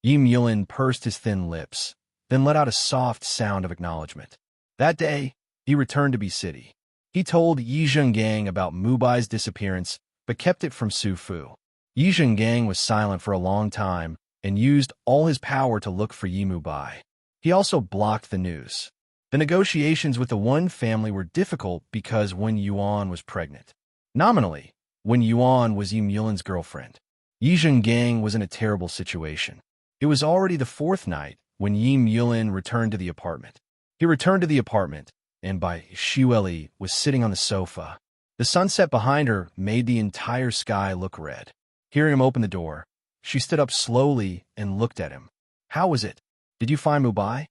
Yim Yulin pursed his thin lips, then let out a soft sound of acknowledgement. That day, he returned to B City. He told Yi Zhenggang about Mubai's disappearance, but kept it from Su Fu. Yi Zhenggang was silent for a long time and used all his power to look for Yi Mubai. He also blocked the news. The negotiations with the Wen family were difficult because Wen Yuan was pregnant. Nominally, Wen Yuan was Yim Yulin's girlfriend. Yi Zhenggang was in a terrible situation. It was already the 4th night when Yim Yulin returned to the apartment. He returned to the apartment, and Baishuli was sitting on the sofa. The sunset behind her made the entire sky look red. Hearing him open the door, she stood up slowly and looked at him. "How was it? Did you find Mubai?"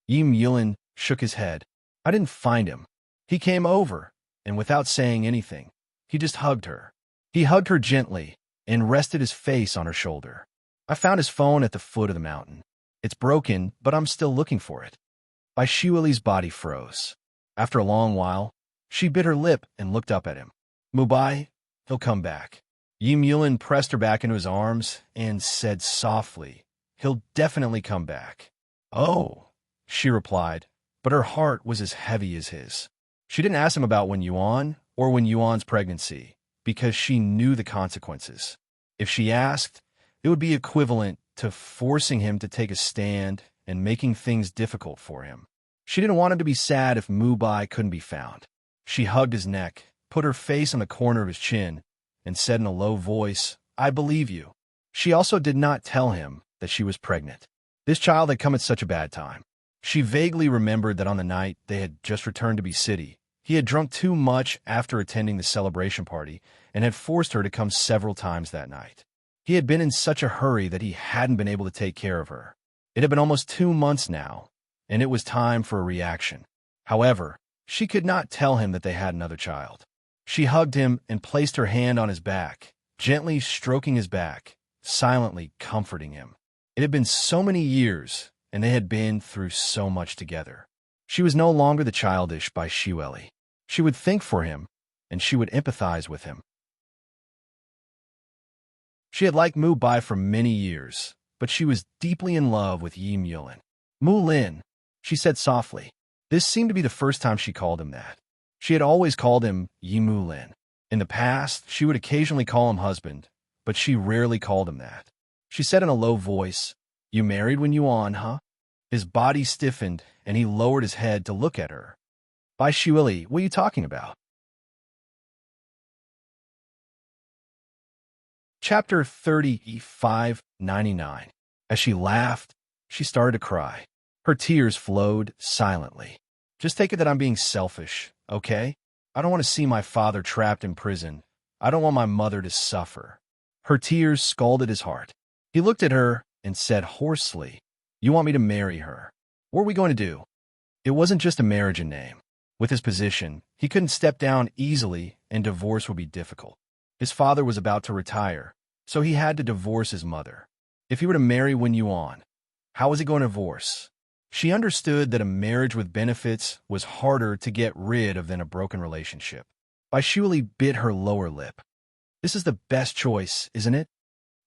Yim Yulin shook his head. "I didn't find him. He came over, and without saying anything, he just hugged her." He hugged her gently and rested his face on her shoulder. "I found his phone at the foot of the mountain. It's broken, but I'm still looking for it." Baishuli's body froze. After a long while, she bit her lip and looked up at him. "Mubai, he'll come back." Yi Mulin pressed her back into his arms and said softly, "He'll definitely come back." "Oh," she replied, but her heart was as heavy as his. She didn't ask him about Wen Yuan or Wen Yuan's pregnancy, because she knew the consequences. If she asked, it would be equivalent to forcing him to take a stand and making things difficult for him. She didn't want him to be sad if Mu Bai couldn't be found. She hugged his neck, put her face on the corner of his chin, and said in a low voice, "I believe you." She also did not tell him that she was pregnant. This child had come at such a bad time. She vaguely remembered that on the night they had just returned to B City, he had drunk too much after attending the celebration party and had forced her to come several times that night. He had been in such a hurry that he hadn't been able to take care of her. It had been almost 2 months now, and it was time for a reaction. However, she could not tell him that they had another child. She hugged him and placed her hand on his back, gently stroking his back, silently comforting him. It had been so many years, and they had been through so much together. She was no longer the childish Bai Xueli. She would think for him, and she would empathize with him. She had liked Mu Bai for many years, but she was deeply in love with Yi Mulin. "Mu Lin," she said softly. This seemed to be the first time she called him that. She had always called him Yi Mu Lin. In the past, she would occasionally call him husband, but she rarely called him that. She said in a low voice, "You married Wen Yuan, huh?" His body stiffened, and he lowered his head to look at her. "Bai Xueli, what are you talking about?" Chapter 35:99. As she laughed, she started to cry. Her tears flowed silently. "Just take it that I'm being selfish, okay? I don't want to see my father trapped in prison. I don't want my mother to suffer." Her tears scalded his heart. He looked at her and said hoarsely, "You want me to marry her? What are we going to do?" It wasn't just a marriage in name. With his position, he couldn't step down easily, and divorce would be difficult. His father was about to retire, so he had to divorce his mother. If he were to marry Wen Yuan, how was he going to divorce? She understood that a marriage with benefits was harder to get rid of than a broken relationship. Bai Xueli bit her lower lip. "This is the best choice, isn't it?"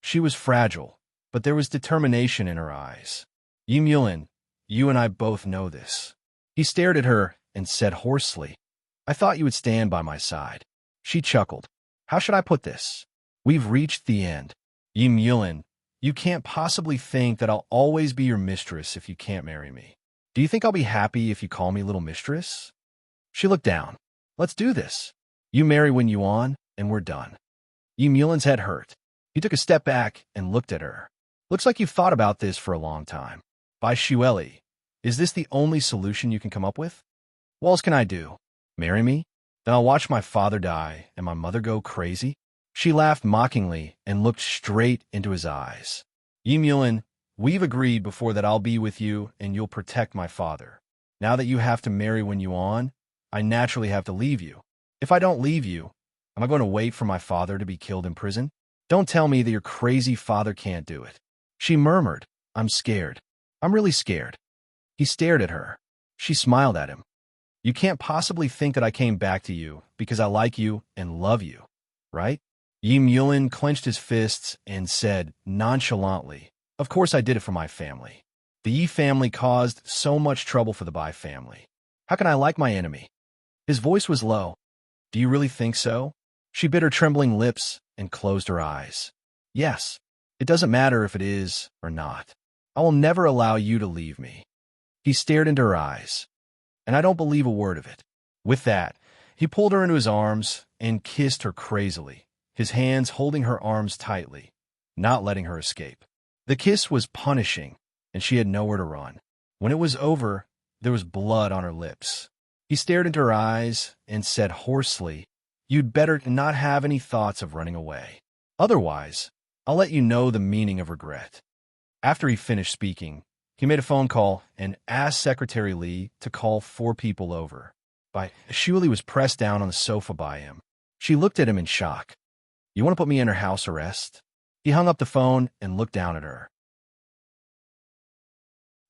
She was fragile, but there was determination in her eyes. "Yi Mulin, you and I both know this." He stared at her and said hoarsely, "I thought you would stand by my side." She chuckled. "How should I put this? We've reached the end. Yi Mulin, you can't possibly think that I'll always be your mistress if you can't marry me. Do you think I'll be happy if you call me little mistress?" She looked down. "Let's do this. You marry Wen Yuan, and we're done." Yi Mulin's head hurt. He took a step back and looked at her. "Looks like you've thought about this for a long time. Bai Xueli, is this the only solution you can come up with? What else can I do? Marry me? Then I'll watch my father die and my mother go crazy?" She laughed mockingly and looked straight into his eyes. "Yi Mulin, we've agreed before that I'll be with you and you'll protect my father. Now that you have to marry Wen Yuan, I naturally have to leave you. If I don't leave you, am I going to wait for my father to be killed in prison? Don't tell me that your crazy father can't do it." She murmured, "I'm scared. I'm really scared." He stared at her. She smiled at him. "You can't possibly think that I came back to you because I like you and love you, right?" Yi Mulin clenched his fists and said nonchalantly, "Of course I did it for my family. The Yi family caused so much trouble for the Bai family. How can I like my enemy?" His voice was low. "Do you really think so?" She bit her trembling lips and closed her eyes. "Yes, it doesn't matter if it is or not. I will never allow you to leave me." He stared into her eyes. "And I don't believe a word of it." With that, he pulled her into his arms and kissed her crazily, his hands holding her arms tightly, not letting her escape. The kiss was punishing, and she had nowhere to run. When it was over, there was blood on her lips. He stared into her eyes and said hoarsely, "You'd better not have any thoughts of running away. Otherwise, I'll let you know the meaning of regret." After he finished speaking, he made a phone call and asked Secretary Li to call 4 people over. Bai Xueli was pressed down on the sofa by him. She looked at him in shock. "You want to put me under house arrest?" He hung up the phone and looked down at her.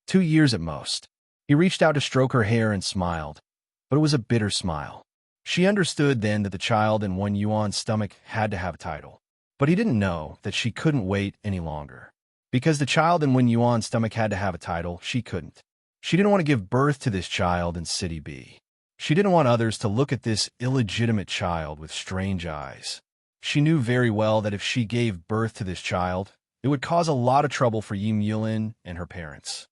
2 years at most. He reached out to stroke her hair and smiled, but it was a bitter smile. She understood then that the child in Wen Yuan's stomach had to have a title. But he didn't know that she couldn't wait any longer. Because the child in Wen Yuan's stomach had to have a title, she couldn't. She didn't want to give birth to this child in City B. She didn't want others to look at this illegitimate child with strange eyes. She knew very well that if she gave birth to this child, it would cause a lot of trouble for Yi Mulin and her parents.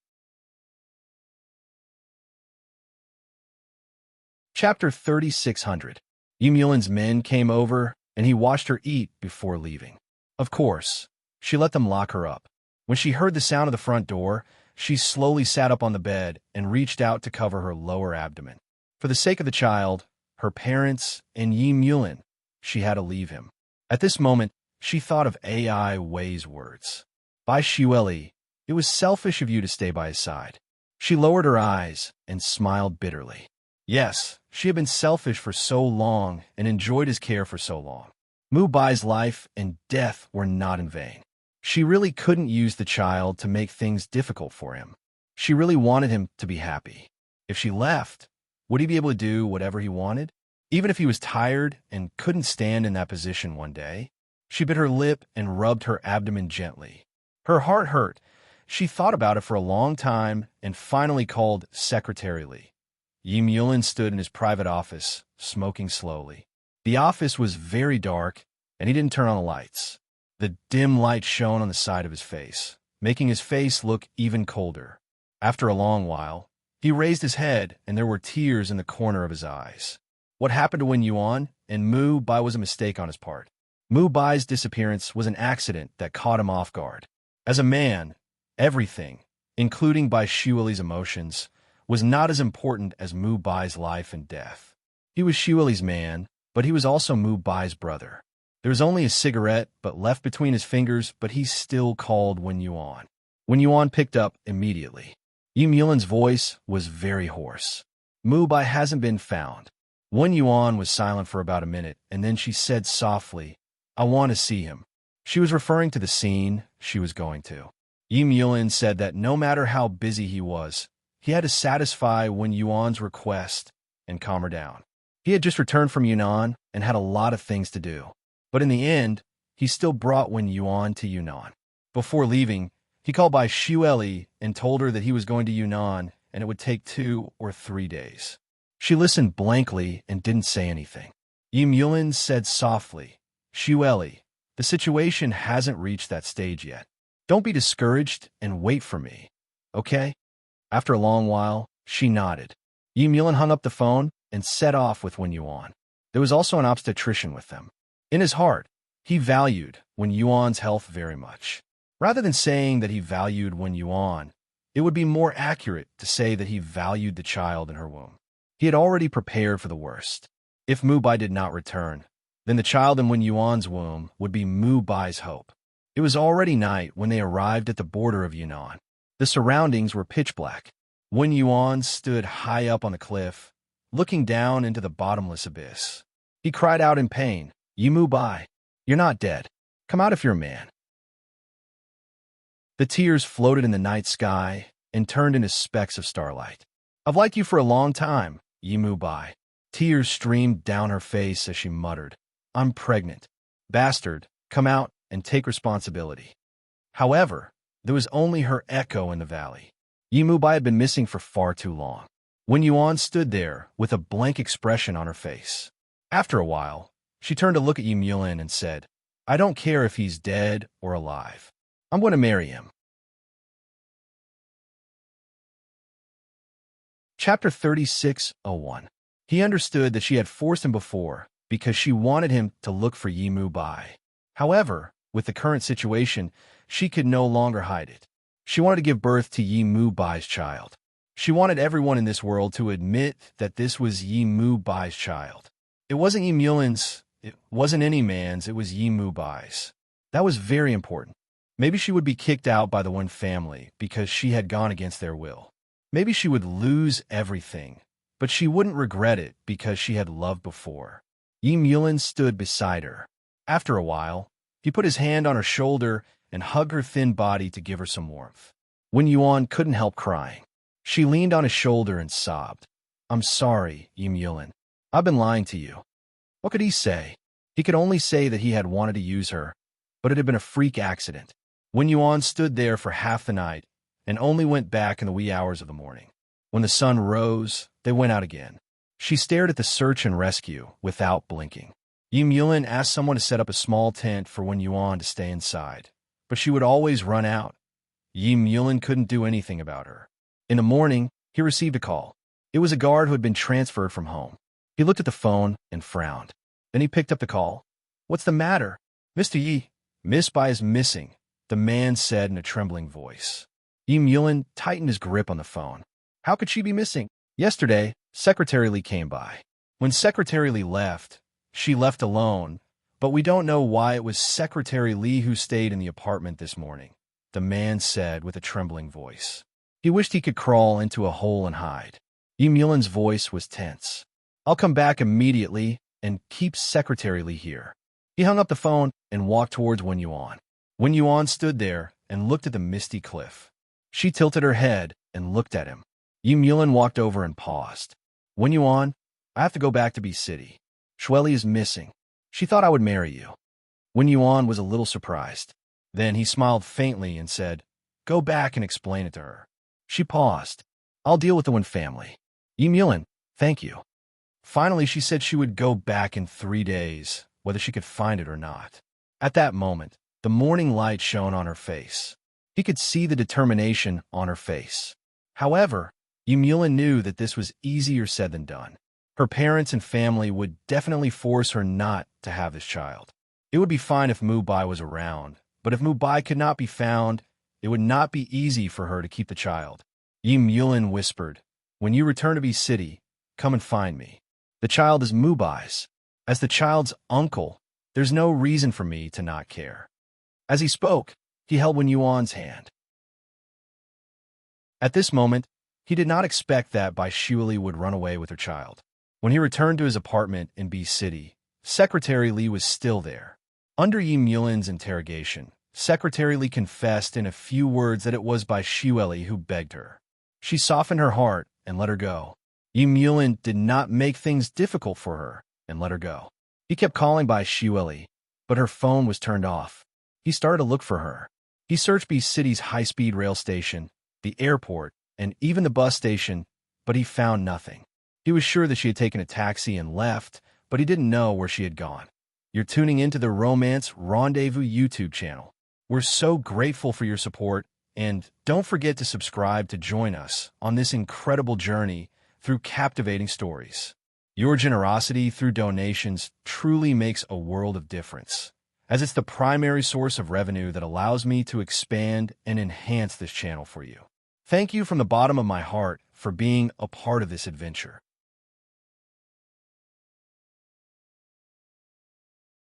Chapter 3600. Yi Mulin's men came over, and he watched her eat before leaving. Of course, she let them lock her up. When she heard the sound of the front door, she slowly sat up on the bed and reached out to cover her lower abdomen. For the sake of the child, her parents, and Yi Mulin, she had to leave him. At this moment, she thought of AI Wei's words. By Xueli, it was selfish of you to stay by his side. She lowered her eyes and smiled bitterly. Yes, she had been selfish for so long and enjoyed his care for so long. Mu Bai's life and death were not in vain. She really couldn't use the child to make things difficult for him. She really wanted him to be happy. If she left, would he be able to do whatever he wanted? Even if he was tired and couldn't stand in that position one day? She bit her lip and rubbed her abdomen gently. Her heart hurt. She thought about it for a long time and finally called Secretary Li. Yi Mulin stood in his private office, smoking slowly. The office was very dark, and he didn't turn on the lights. The dim light shone on the side of his face, making his face look even colder. After a long while, he raised his head, and there were tears in the corner of his eyes. What happened to Wen Yuan and Mu Bai was a mistake on his part. Mu Bai's disappearance was an accident that caught him off guard. As a man, everything, including Bai Xueli's emotions, was not as important as Mu Bai's life and death. He was Xueli's man, but he was also Mu Bai's brother. There was only a cigarette but left between his fingers, but he still called Wen Yuan. Wen Yuan picked up immediately. Yi Mulin's voice was very hoarse. Mu Bai hasn't been found. Wen Yuan was silent for about a minute, and then she said softly, I want to see him. She was referring to the scene she was going to. Yi Mulin said that no matter how busy he was, he had to satisfy Wen Yuan's request and calm her down. He had just returned from Yunnan and had a lot of things to do. But in the end, he still brought Wen Yuan to Yunnan. Before leaving, he called Bai Xueli and told her that he was going to Yunnan and it would take 2 or 3 days. She listened blankly and didn't say anything. Yi Mulin said softly, Xueli, the situation hasn't reached that stage yet. Don't be discouraged and wait for me, okay? After a long while, she nodded. Yi Mulin hung up the phone and set off with Wen Yuan. There was also an obstetrician with them. In his heart, he valued Wen Yuan's health very much. Rather than saying that he valued Wen Yuan, it would be more accurate to say that he valued the child in her womb. He had already prepared for the worst. If Mu Bai did not return, then the child in Wen Yuan's womb would be Mu Bai's hope. It was already night when they arrived at the border of Yunnan. The surroundings were pitch black. Wen Yuan stood high up on the cliff, looking down into the bottomless abyss. He cried out in pain, Yi Mu Bai, you're not dead. Come out if you're a man. The tears floated in the night sky and turned into specks of starlight. I've liked you for a long time, Yi Mu Bai. Tears streamed down her face as she muttered, I'm pregnant. Bastard, come out and take responsibility. However, there was only her echo in the valley. Yi Mu Bai had been missing for far too long. Wen Yuan stood there with a blank expression on her face. After a while, she turned to look at Yi Mulin and said, I don't care if he's dead or alive. I'm going to marry him. Chapter 3601. He understood that she had forced him before because she wanted him to look for Yi Mu Bai. However, with the current situation, she could no longer hide it. She wanted to give birth to Yi Mu Bai's child. She wanted everyone in this world to admit that this was Yi Mu Bai's child. It wasn't Yi Mulin's, it wasn't any man's, it was Yi Mu Bai's. That was very important. Maybe she would be kicked out by the Wen family because she had gone against their will. Maybe she would lose everything, but she wouldn't regret it because she had loved before. Yi Mulin stood beside her. After a while, he put his hand on her shoulder and hugged her thin body to give her some warmth. Wen Yuan couldn't help crying. She leaned on his shoulder and sobbed. I'm sorry, Yi Mulin. I've been lying to you. What could he say? He could only say that he had wanted to use her, but it had been a freak accident. Wen Yuan stood there for half the night and only went back in the wee hours of the morning. When the sun rose, they went out again. She stared at the search and rescue without blinking. Yim Yulin asked someone to set up a small tent for Wen Yuan to stay inside, but she would always run out. Yim Yulin couldn't do anything about her. In the morning, he received a call. It was a guard who had been transferred from home. He looked at the phone and frowned. Then he picked up the call. "What's the matter?" "Mr. Yi, Miss Bai is missing," the man said in a trembling voice. Yim Yulin tightened his grip on the phone. How could she be missing? Yesterday, Secretary Li came by. When Secretary Li left, she left alone, but we don't know why it was Secretary Li who stayed in the apartment this morning, the man said with a trembling voice. He wished he could crawl into a hole and hide. Yim Yulin's voice was tense. "I'll come back immediately and keep Secretary Li here." He hung up the phone and walked towards Wen Yuan. Wen Yuan stood there and looked at the misty cliff. She tilted her head and looked at him. Yim Yulin walked over and paused. "Wen Yuan, I have to go back to B City. Shueli is missing. She thought I would marry you." Wen Yuan was a little surprised. Then he smiled faintly and said, "Go back and explain it to her." She paused. "I'll deal with the Wen family." "Yim Yulin, thank you." Finally, she said she would go back in 3 days, whether she could find it or not. At that moment, the morning light shone on her face. He could see the determination on her face. However, Yim Yulin knew that this was easier said than done. Her parents and family would definitely force her not to have this child. It would be fine if Mu Bai was around, but if Mu Bai could not be found, it would not be easy for her to keep the child. Yim Yulin whispered, "When you return to B City, come and find me. The child is Mu Bai's. As the child's uncle, there's no reason for me to not care." As he spoke, he held Wen Yuan's hand. At this moment, he did not expect that Bai Shueli would run away with her child. When he returned to his apartment in B City, Secretary Li was still there. Under Yim Yulin's interrogation, Secretary Li confessed in a few words that it was Bai Shueli who begged her. She softened her heart and let her go. Yim Yulin did not make things difficult for her and let her go. He kept calling Bai Shueli, but her phone was turned off. He started to look for her. He searched B City's high-speed rail station, the airport, and even the bus station, but he found nothing. He was sure that she had taken a taxi and left, but he didn't know where she had gone. You're tuning into the Romance Rendezvous YouTube channel. We're so grateful for your support, and don't forget to subscribe to join us on this incredible journey through captivating stories. Your generosity through donations truly makes a world of difference, as it's the primary source of revenue that allows me to expand and enhance this channel for you. Thank you from the bottom of my heart for being a part of this adventure.